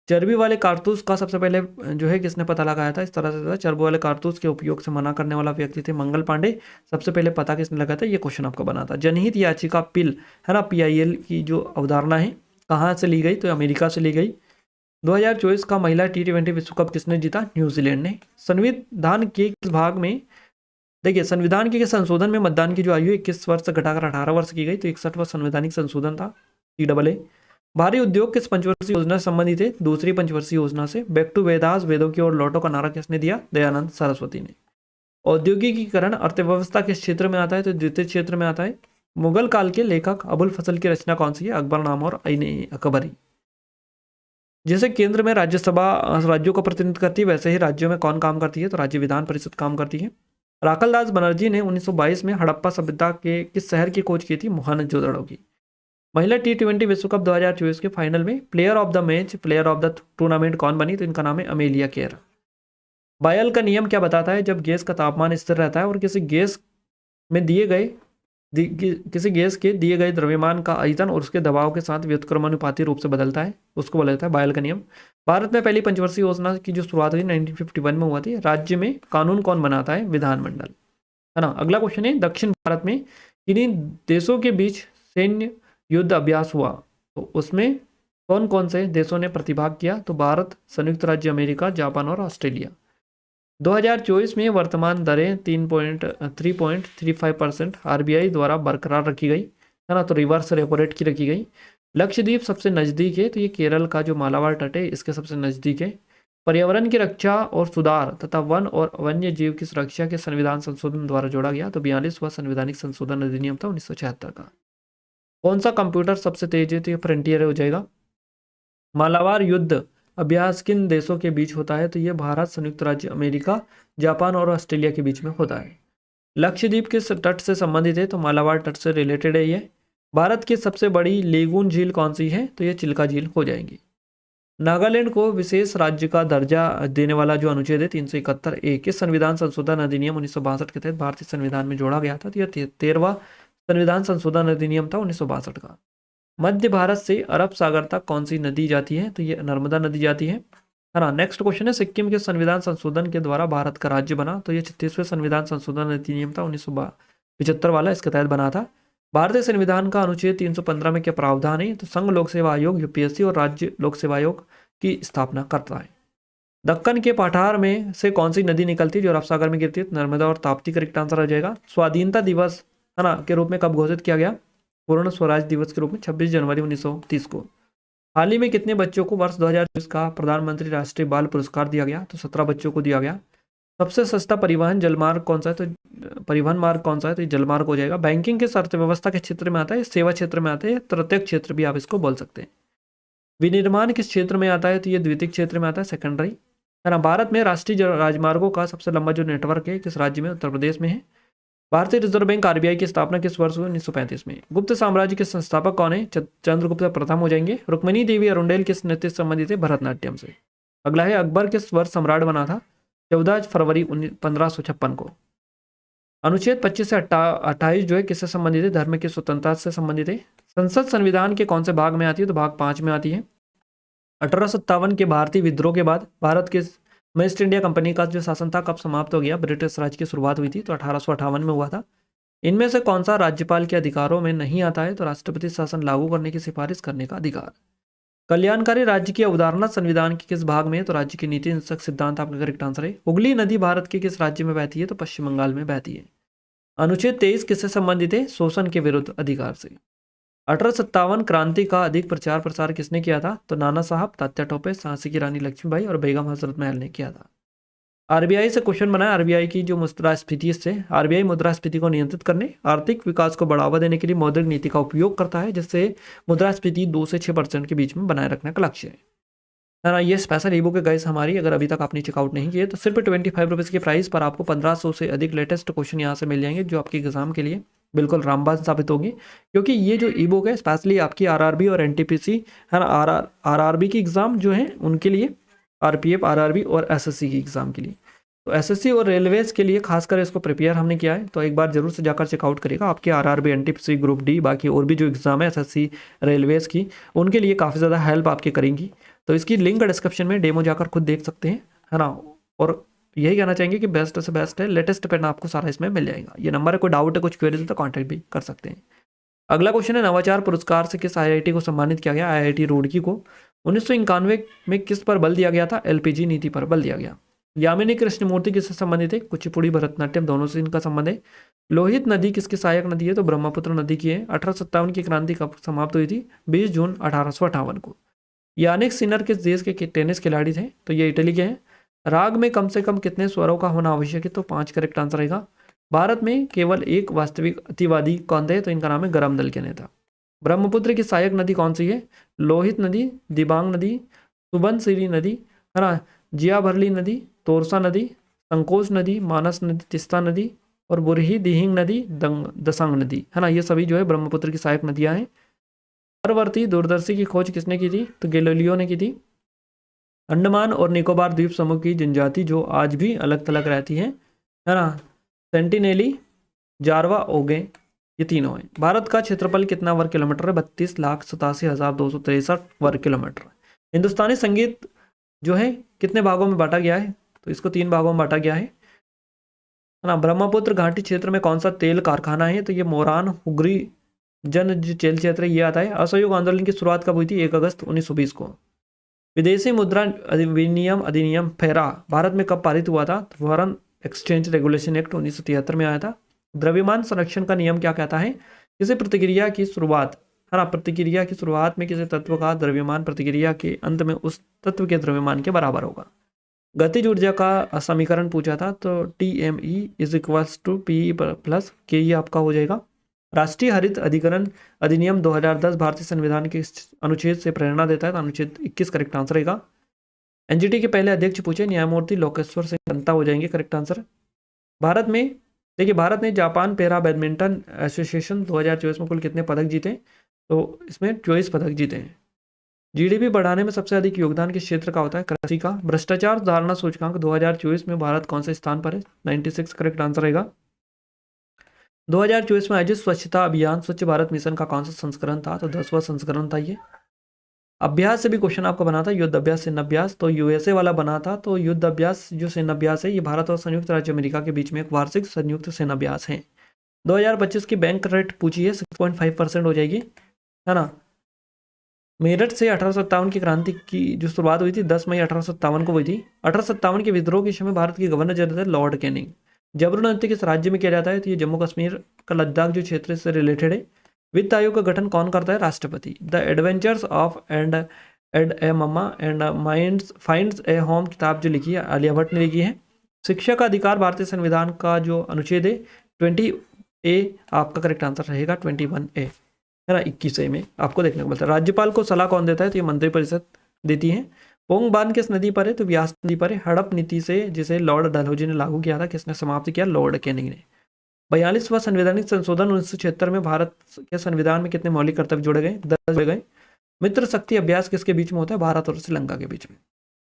चर्बी वाले कारतूस का सबसे पहले जो है किसने पता लगाया था? इस तरह से था, चर्बी वाले कारतूस के उपयोग से मना करने वाला व्यक्ति थे मंगल पांडे। सबसे पहले पता किसने लगाया था? ये क्वेश्चन आपका बना था। जनहित याचिका पिल है ना, PIL की जो अवधारणा है कहाँ से ली गई? तो अमेरिका से ली गई। 2024 का महिला T20 विश्व कप किसने जीता? न्यूजीलैंड ने। संविधान के किस भाग में देखिए, संविधान के संशोधन में मतदान की जो आयु 21 वर्ष से घटाकर 18 वर्ष की गई, तो 61वां संवैधानिक संशोधन था, CAA। भारी उद्योग किस पंचवर्षीय योजना से संबंधित है? दूसरी पंचवर्षीय योजना से। बैक टू वेदास, वेदों की ओर लौटो का नारा किसने दिया? दयानंद सरस्वती ने। औद्योगिकीकरण अर्थव्यवस्था किस क्षेत्र में आता है? तो द्वितीय क्षेत्र में आता है। मुगल काल के लेखक अबुल फजल की रचना कौन सी है? अकबरनामा और आईन अकबरी। जैसे केंद्र में राज्यसभा राज्यों का प्रतिनिधित्व करती है, वैसे ही राज्यों में कौन काम करती है? तो राज्य विधान परिषद काम करती है। राखलदास बनर्जी ने 1922 में हड़प्पा सभ्यता के किस शहर की खोज की थी? मोहनजोदड़ो की। महिला T20 विश्व कप 2024 के फाइनल में player of the match, player of the tournament कौन बनी? तो इनका नाम है अमेलिया केयर। बायल का नियम क्या बताता है? जब गैस का तापमान स्थिर रहता है और किसी गैस के दिए गए द्रव्यमान का आयतन और उसके दबाव के साथ व्युत्क्रमानुपाती रूप से बदलता है, उसको बोला जाता है बायल का नियम। भारत में पहली पंचवर्षीय योजना की जो शुरुआत हुई 1951 में हुआ थी। राज्य में कानून कौन बनाता है? विधानमंडल, है ना। अगला क्वेश्चन है, दक्षिण भारत में किन्हीं देशों के बीच सैन्य युद्ध अभ्यास हुआ, तो उसमें कौन कौन से देशों ने प्रतिभाग किया? तो भारत, संयुक्त राज्य अमेरिका, जापान और ऑस्ट्रेलिया। 2024 में वर्तमान दरें 3.35% आरबीआई द्वारा बरकरार रखी गई है ना, तो रिवर्स रेपो रेट की रखी गई। लक्षद्वीप सबसे नज़दीक है, तो ये केरल का जो मालाबार तट है इसके सबसे नज़दीक है। पर्यावरण की रक्षा और सुधार तथा वन और वन्य जीव की सुरक्षा के संविधान संशोधन द्वारा जोड़ा गया, तो 42वां संवैधानिक संशोधन अधिनियम था 1976 का। कौन सा कंप्यूटर सबसे तेज है, तो ये फ्रंटियर हो जाएगा। मालाबार युद्ध अभ्यास किन देशों के बीच होता है, तो ये भारत, संयुक्त राज्य अमेरिका, जापान और ऑस्ट्रेलिया के बीच में होता है। लक्षद्वीप किस तट से संबंधित है, तो मालाबार तट से रिलेटेड है ये। भारत की सबसे बड़ी लेगून झील कौन सी है, तो ये चिल्का झील हो जाएगी। नागालैंड को विशेष राज्य का दर्जा देने वाला जो अनुच्छेद है 371A किस संविधान संशोधन अधिनियम 1962 के तहत भारतीय संविधान में जोड़ा गया था, तो यह 13वां संविधान संशोधन अधिनियम था 1962 का। मध्य भारत से अरब सागर तक कौन सी नदी जाती है, तो ये नर्मदा नदी जाती है ना। नेक्स्ट क्वेश्चन है, सिक्किम के संविधान संशोधन के द्वारा भारत का राज्य बना, तो ये 36वें संविधान संशोधन अधिनियम था 1975 वाला, इसके तहत बना था। भारतीय संविधान का अनुच्छेद 315 में क्या प्रावधान है, तो संघ लोक सेवा आयोग यूपीएससी और राज्य लोक सेवा आयोग की स्थापना करता है। दक्कन के पठार में से कौन सी नदी निकलती है जो अरब सागर में गिरती है, नर्मदा और ताप्ती। करेक्ट आंसर आ जाएगा। स्वाधीनता दिवस है ना के रूप में कब घोषित किया गया, पूर्ण स्वराज दिवस के रूप में 26 जनवरी 1930 को। हाल ही में कितने बच्चों को वर्ष 2020 का प्रधानमंत्री राष्ट्रीय बाल पुरस्कार दिया गया, तो 17 बच्चों को दिया गया। सबसे सस्ता परिवहन जलमार्ग कौन सा है, तो परिवहन मार्ग कौन सा है, तो ये जलमार्ग हो जाएगा। बैंकिंग के अर्थव्यवस्था के क्षेत्र में आता है, सेवा क्षेत्र में आता है, तृतीयक क्षेत्र भी आप इसको बोल सकते हैं। विनिर्माण किस क्षेत्र में आता है, तो ये द्वितीयक क्षेत्र में आता है, सेकेंडरी है ना। भारत में राष्ट्रीय राजमार्गों का सबसे लंबा जो नेटवर्क है किस राज्य में, उत्तर प्रदेश में है। भारतीय रिजर्व बैंक आरबीआई की स्थापना किस वर्ष हुई, 1935 में। गुप्त साम्राज्य के संस्थापक कौन है, चंद्रगुप्त प्रथम हो जाएंगे। रुक्मिणी देवी अरुंडेल किस नृत्य से संबंधित है, भरतनाट्यम से। अगला है, अकबर किस वर्ष सम्राट बना था, 14 फरवरी 1556 को। अनुच्छेद 25 से 28 जो है किससे संबंधित है, धर्म की स्वतंत्रता से संबंधित है। संसद संविधान के कौन से भाग में आती है, तो भाग 5 में आती है। 1857 के भारतीय विद्रोह के बाद भारत के में ईस्ट इंडिया कंपनी का जो शासन था कब समाप्त हो गया, ब्रिटिश राज की शुरुआत हुई थी, तो 1858 में हुआ था। इनमें से कौन सा राज्यपाल के अधिकारों में नहीं आता है, तो राष्ट्रपति शासन लागू करने की सिफारिश करने का अधिकार। कल्याणकारी राज्य की अवधारणा संविधान के किस भाग में है, तो राज्य की नीति निश्चक सिद्धांत आपका करेक्ट आंसर है। हुगली नदी भारत के किस राज्य में बहती है, तो पश्चिम बंगाल में बहती है। अनुच्छेद 23 किससे संबंधित है, शोषण के विरुद्ध अधिकार से। 1857 क्रांति का अधिक प्रचार प्रसार किसने किया था, तो नाना साहब, तात्या टोपे, झांसी की रानी लक्ष्मीबाई और बेगम हजरत महल ने किया था। आरबीआई से क्वेश्चन बना है, आरबीआई की जो मुद्रास्फीति से आरबीआई मुद्रास्फीति को नियंत्रित करने, आर्थिक विकास को बढ़ावा देने के लिए मौद्रिक नीति का उपयोग करता है, जिससे मुद्रास्फीति 2 से 6% के बीच में बनाए रखने का लक्ष्य है ना। ये स्पेशल ई बुक है गाइस हमारी, अगर अभी तक आपने चेकआउट नहीं किए तो सिर्फ 25 रुपीज़ के प्राइस पर आपको 1500 से अधिक लेटेस्ट क्वेश्चन यहाँ से मिल जाएंगे, जो आपके एग्जाम के लिए बिल्कुल रामबान साबित होगी। क्योंकि ये जो ई बुक है स्पेशली आपकी आरआरबी और एनटीपीसी है ना, आरआरबी की एग्ज़ाम जो है उनके लिए, आरपीएफ, आरआरबी और एसएससी की एग्ज़ाम के लिए, तो एसएससी और रेलवेज के लिए खासकर इसको प्रिपेयर हमने किया है। तो एक बार जरूर से जाकर चेकआउट करिएगा, आपके आरआरबी, एनटीपीसी, ग्रुप डी, बाकी और भी जो एग्ज़ाम है एसएससी रेलवेज की, उनके लिए काफ़ी ज़्यादा हेल्प आपकी करेंगी। तो इसकी लिंक डिस्क्रिप्शन में, डेमो जाकर खुद देख सकते हैं है ना। और यही कहना चाहेंगे कि बेस्ट से बेस्ट है, लेटेस्ट पेन आपको सारा इसमें मिल जाएगा। ये नंबर है, कोई डाउट है, कुछ क्वेरीज है तो कॉन्टैक्ट भी कर सकते हैं। अगला क्वेश्चन है, नवाचार पुरस्कार से किस आईआईटी को सम्मानित किया गया, आईआईटी रुड़की को। 1991 में किस पर बल दिया गया था, एलपीजी नीति पर बल दिया गया। यामिनी कृष्णमूर्ति किससे संबंधित है, कुचिपुड़ी, भरतनाट्यम, दोनों से इनका संबंध है। लोहित नदी किसकी सहायक नदी है, तो ब्रह्मपुत्र नदी की है। 1857 की क्रांति कब समाप्त हुई थी, 20 जून 1858 को। यानिक सिनर किस देश के टेनिस खिलाड़ी थे, तो ये इटली के हैं। राग में कम से कम कितने स्वरों का होना आवश्यक है, तो 5 करेक्ट आंसर रहेगा। भारत में केवल एक वास्तविक अतिवादी कौन थे, तो इनका नाम है गरम दल के नेता। ब्रह्मपुत्र की सहायक नदी कौन सी है, लोहित नदी, दिबांग नदी, सुबनसिरी नदी है ना, जियाभरली नदी, तोरसा नदी, संकोच नदी, मानस नदी, तिस्ता नदी और बुरही दिहिंग नदी, दसंग नदी है ना। ये सभी जो है ब्रह्मपुत्र की सहायक नदियाँ हैं। परवर्ती दूरदर्शी की खोज किसने की थी, तो गैलीलियो ने की थी। अंडमान और निकोबार द्वीप समूह की जनजाति जो आज भी अलग थलग रहती है ना, सेंटिनेली, जारवा, ओगे, ये तीनों हैं। भारत का क्षेत्रफल कितना वर्ग किलोमीटर है, 32,87,263 वर्ग किलोमीटर। हिंदुस्तानी संगीत जो है कितने भागों में बांटा गया है, तो इसको 3 भागों में बांटा गया है ना। ब्रह्मपुत्र घाटी क्षेत्र में कौन सा तेल कारखाना है, तो ये मोरान हुगरी जन जो तेल क्षेत्र ये आता है। असहयोग आंदोलन की शुरुआत कब हुई थी, 1 अगस्त 1920 को। विदेशी मुद्रा विनिमय अधिनियम फेरा भारत में कब पारित हुआ था? तो फॉरेन एक्सचेंज रेगुलेशन एक्ट 1973 में आया था। द्रव्यमान संरक्षण का नियम क्या कहता है? किसी प्रतिक्रिया की शुरुआत, है ना, प्रतिक्रिया की शुरुआत में किसी तत्व का द्रव्यमान प्रतिक्रिया के अंत में उस तत्व के द्रव्यमान के बराबर होगा। गतिज ऊर्जा का समीकरण पूछा था, तो TME is equals to PE plus K, ये आपका हो जाएगा। राष्ट्रीय हरित अधिकरण अधिनियम 2010 भारतीय संविधान के अनुच्छेद से प्रेरणा देता है, तो अनुच्छेद 21 करेक्ट आंसर रहेगा। NGT के पहले अध्यक्ष पूछे, न्यायमूर्ति लोकेश्वर सिंह जनता हो जाएंगे करेक्ट आंसर। भारत में देखिए, भारत ने जापान पैरा बैडमिंटन एसोसिएशन 2024 में कुल कितने पदक जीते? तो इसमें 24 पदक जीते हैं। GDP बढ़ाने में सबसे अधिक योगदान किस क्षेत्र का होता है? कृषि का। भ्रष्टाचार धारणा सूचकांक 2024 में भारत कौन से स्थान पर है? 96 करेक्ट आंसर रहेगा। 2024 में आयोजित स्वच्छता अभियान स्वच्छ भारत मिशन का कौन सा संस्करण था? तो 10वां संस्करण था ये। अभ्यास से भी क्वेश्चन आपका बना था, युद्ध अभ्यास सैन्य अभ्यास, तो USA वाला बना था। तो युद्ध अभ्यास जो सैन्य अभ्यास है, ये भारत और संयुक्त राज्य अमेरिका के बीच में एक वार्षिक संयुक्त सैन्य अभ्यास है। 2025 की बैंक रेट पूछी है, 6.5% हो जाएगी, है ना। मेरठ से 1857 की क्रांति की जो शुरुआत हुई थी 10 मई 1857 को हुई थी। 1857 के विद्रोह के समय भारत के गवर्नर जनरल थे लॉर्ड कैनिंग। जबरू नृत्य किस राज्य में किया जाता है? तो ये जम्मू कश्मीर का लद्दाख जो क्षेत्र से रिलेटेड है। वित्त आयोग का गठन कौन करता है? राष्ट्रपति। The adventures of and a mamma and minds finds a home किताब जो लिखी है आलिया भट्ट ने लिखी है। शिक्षा का अधिकार भारतीय संविधान का जो अनुच्छेद है 20A आपका करेक्ट आंसर रहेगा। 21A है ना, 21A में आपको देखने को मिलता है। राज्यपाल को सलाह कौन देता है? तो ये मंत्रिपरिषद देती है। पोंग बांध किस नदी पर है? तो व्यास नदी पर है। हड़प नीति से जिसे लॉर्ड डलहौजी ने लागू किया था, किसने समाप्त किया? लॉर्ड कैनिंग ने। 42वां संवैधानिक संशोधन 1976 में भारत के संविधान में कितने मौलिक कर्तव्य जोड़े गए? 10 जोड़े गए। मित्र शक्ति अभ्यास किसके बीच में होता है? भारत और श्रीलंका के बीच में।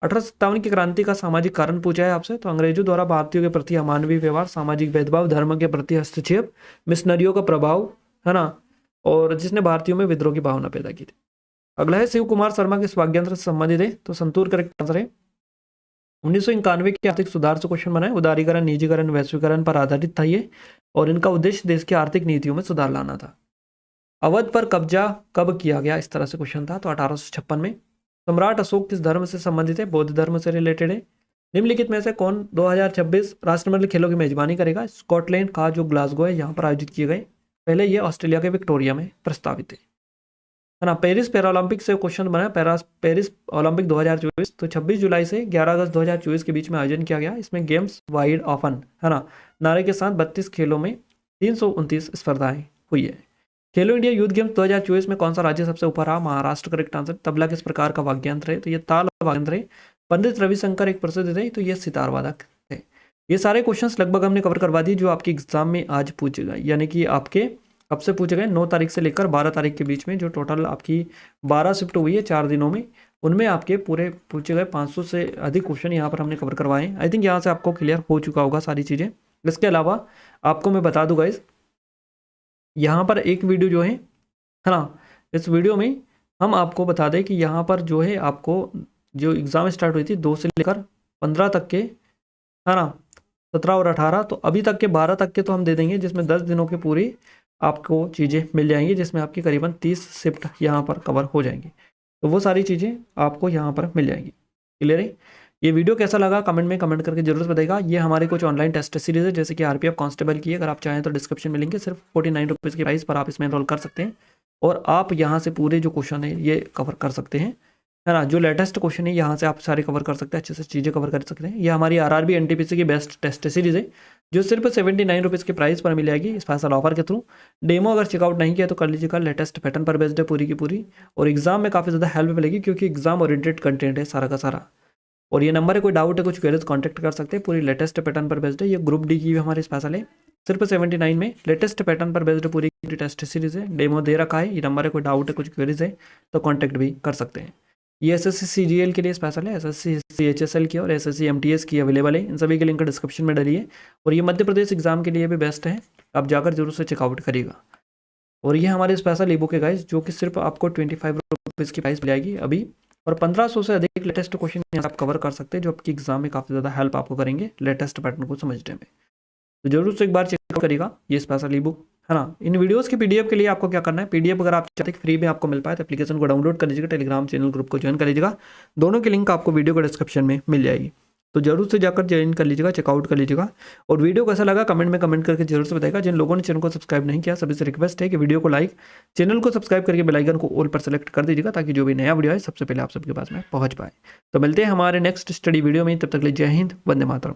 1857 की क्रांति का सामाजिक कारण पूछा है आपसे, तो अंग्रेजों द्वारा भारतीयों के प्रति अमानवीय व्यवहार, सामाजिक भेदभाव, धर्म के प्रति हस्तक्षेप, मिशनरियों का प्रभाव, है ना, और जिसने भारतीयों में विद्रोह की भावना पैदा की थी। अगला है शिव कुमार शर्मा किस वाक्यांश से संबंधित है? तो संतूर करेक्ट आंसर है। 1991 के आर्थिक सुधार से क्वेश्चन बना है। उदारीकरण, निजीकरण, वैश्वीकरण पर आधारित था ये, और इनका उद्देश्य देश की आर्थिक नीतियों में सुधार लाना था। अवध पर कब्जा कब किया गया? इस तरह से क्वेश्चन था, तो 1856 में। सम्राट अशोक किस धर्म से संबंधित है? बौद्ध धर्म से रिलेटेड है। निम्नलिखित में से कौन 2026 राष्ट्रमंडल खेलों की मेजबानी करेगा? स्कॉटलैंड का जो ग्लासगो है यहाँ पर आयोजित किए गए। पहले ये ऑस्ट्रेलिया के विक्टोरिया में प्रस्तावित है ना। पेरिस पैरालंपिक से क्वेश्चन बना है। पेरिस ओलंपिक 2024 तो 26 जुलाई से 11 अगस्त 2024 के बीच में आयोजन किया गया। इसमें गेम्स वाइड ओपन, है ना, नारे के साथ 32 खेलों में 329 स्पर्धाएं हुई है। खेलो इंडिया यूथ गेम्स 2024 में कौन सा राज्य सबसे ऊपर रहा? Maharashtra correct answer. तबला किस प्रकार का वाद्ययंत्र है? तो ये ताल वाद्ययंत्र है। पंडित रविशंकर एक प्रसिद्ध थे, तो ये सितार वादक थे। ये सारे क्वेश्चंस लगभग हमने कवर करवा दिए जो आपके एग्जाम में आज पूछे गए, यानी कि आपके कब से पूछे गए? 9 तारीख से लेकर 12 तारीख के बीच में, जो टोटल आपकी 12 शिफ्ट हुई है 4 दिनों में, उनमें आपके पूरे पूछे गए 500 से अधिक क्वेश्चन यहाँ पर हमने कवर करवाए हैं। आई थिंक यहाँ से आपको क्लियर हो चुका होगा सारी चीज़ें। इसके अलावा आपको मैं बता दूँ गाइस, यहाँ पर एक वीडियो जो है ना, इस वीडियो में हम आपको बता दें कि यहाँ पर जो है आपको जो एग्ज़ाम स्टार्ट हुई थी 2 से लेकर 15 तक के, है ना, 17 और 18, तो अभी तक के 12 तक के तो हम दे देंगे, जिसमें 10 दिनों की पूरी आपको चीज़ें मिल जाएंगी, जिसमें आपकी करीबन 30 शिफ्ट यहाँ पर कवर हो जाएंगी। तो वो सारी चीज़ें आपको यहाँ पर मिल जाएंगी। क्लियर है? ये वीडियो कैसा लगा कमेंट में कमेंट करके जरूर बताइएगा। ये हमारे कुछ ऑनलाइन टेस्ट सीरीज है, जैसे कि RPF कांस्टेबल की, अगर आप चाहें तो डिस्क्रिप्शन में लिंक है, सिर्फ 49 रुपीज़ की प्राइस पर आप इसमें एनरोल कर सकते हैं, और आप यहाँ से पूरे जो क्वेश्चन है ये कवर कर सकते हैं, है ना। जो लेटेस्ट क्वेश्चन है यहाँ से आप सारे कवर कर सकते हैं, अच्छे से चीज़ें कवर कर सकते हैं। ये हमारी RRB NTPC की बेस्ट टेस्ट सीरीज़ है, जो सिर्फ 79 रुपीज़ की प्राइस पर मिल जाएगी स्पेशल ऑफर के थ्रू। डेमो अगर चेकआउट नहीं किया तो कर लीजिएगा। लेटेस्ट पैटर्न पर बेस्ड है पूरी की पूरी, और एग्जाम में काफ़ी ज़्यादा हेल्प मिलेगी, क्योंकि एग्जाम ओरिएंटेड कंटेंट है सारा का सारा। और ये नंबर है, कोई डाउट है कुछ क्वेरीज कॉन्टैक्ट कर सकते हैं। पूरी लेटेस्ट पैटर्न पर बेस्ड है। ये ग्रुप डी की भी हमारी स्पेशल है, सिर्फ 79 में लेटेस्ट पैटर्न पर बेस्ड पूरी टेस्ट सीरीज है। डेमो दे रखा है, ये नंबर है, कोई डाउट है कुछ क्वेरीज है तो कॉन्टैक्ट भी कर सकते हैं। ये SSC CGL के लिए स्पेशल है, SSC CHSL की और SSC MTS की अवेलेबल है। इन सभी के लिंक डिस्क्रिप्शन में डली है, और ये मध्य प्रदेश एग्जाम के लिए भी बेस्ट है, आप जाकर जरूर से चेकआउट करिएगा। और ये हमारे स्पेशल ई बुक है गाइस, जो कि सिर्फ आपको 25 रुपीज़ की प्राइस मिल जाएगी अभी, और 1500 से अधिक लेटेस्ट क्वेश्चन आप कवर कर सकते हैं, जो आपकी एग्जाम में काफ़ी ज़्यादा हेल्प आपको करेंगे लेटेस्ट पैटर्न को समझने में। तो जरूर से एक बार चेकआउट करिएगा ये स्पेशल ई बुक, है ना। इन वीडियोस की पीडीएफ के लिए आपको क्या करना है, पीडीएफ अगर आप चाहते हैं फ्री में आपको मिल पाए तो एप्लीकेशन को डाउनलोड कर लीजिएगा, टेलीग्राम चैनल ग्रुप को ज्वाइन कर लीजिएगा। दोनों की लिंक आपको वीडियो के डिस्क्रिप्शन में मिल जाएगी, तो जरूर से जाकर ज्वाइन कर लीजिएगा, चेकआउट कर लीजिएगा। और वीडियो कैसा लगा कमेंट में कमेंट करके जरूर से बताइएगा। जिन लोगों ने चैनल को सब्सक्राइब नहीं किया सभी से रिक्वेस्ट है कि वीडियो को लाइक, चैनल को सब्सक्राइब करके बेल आइकन को ऑल पर सेलेक्ट कर दीजिएगा, ताकि जो भी नया वीडियो है सबसे पहले आप सबके पास में पहुंच पाए। तो मिलते हैं हमारे नेक्स्ट स्टडी वीडियो में, तब तक के लिए जय हिंद, वंदे मातरम।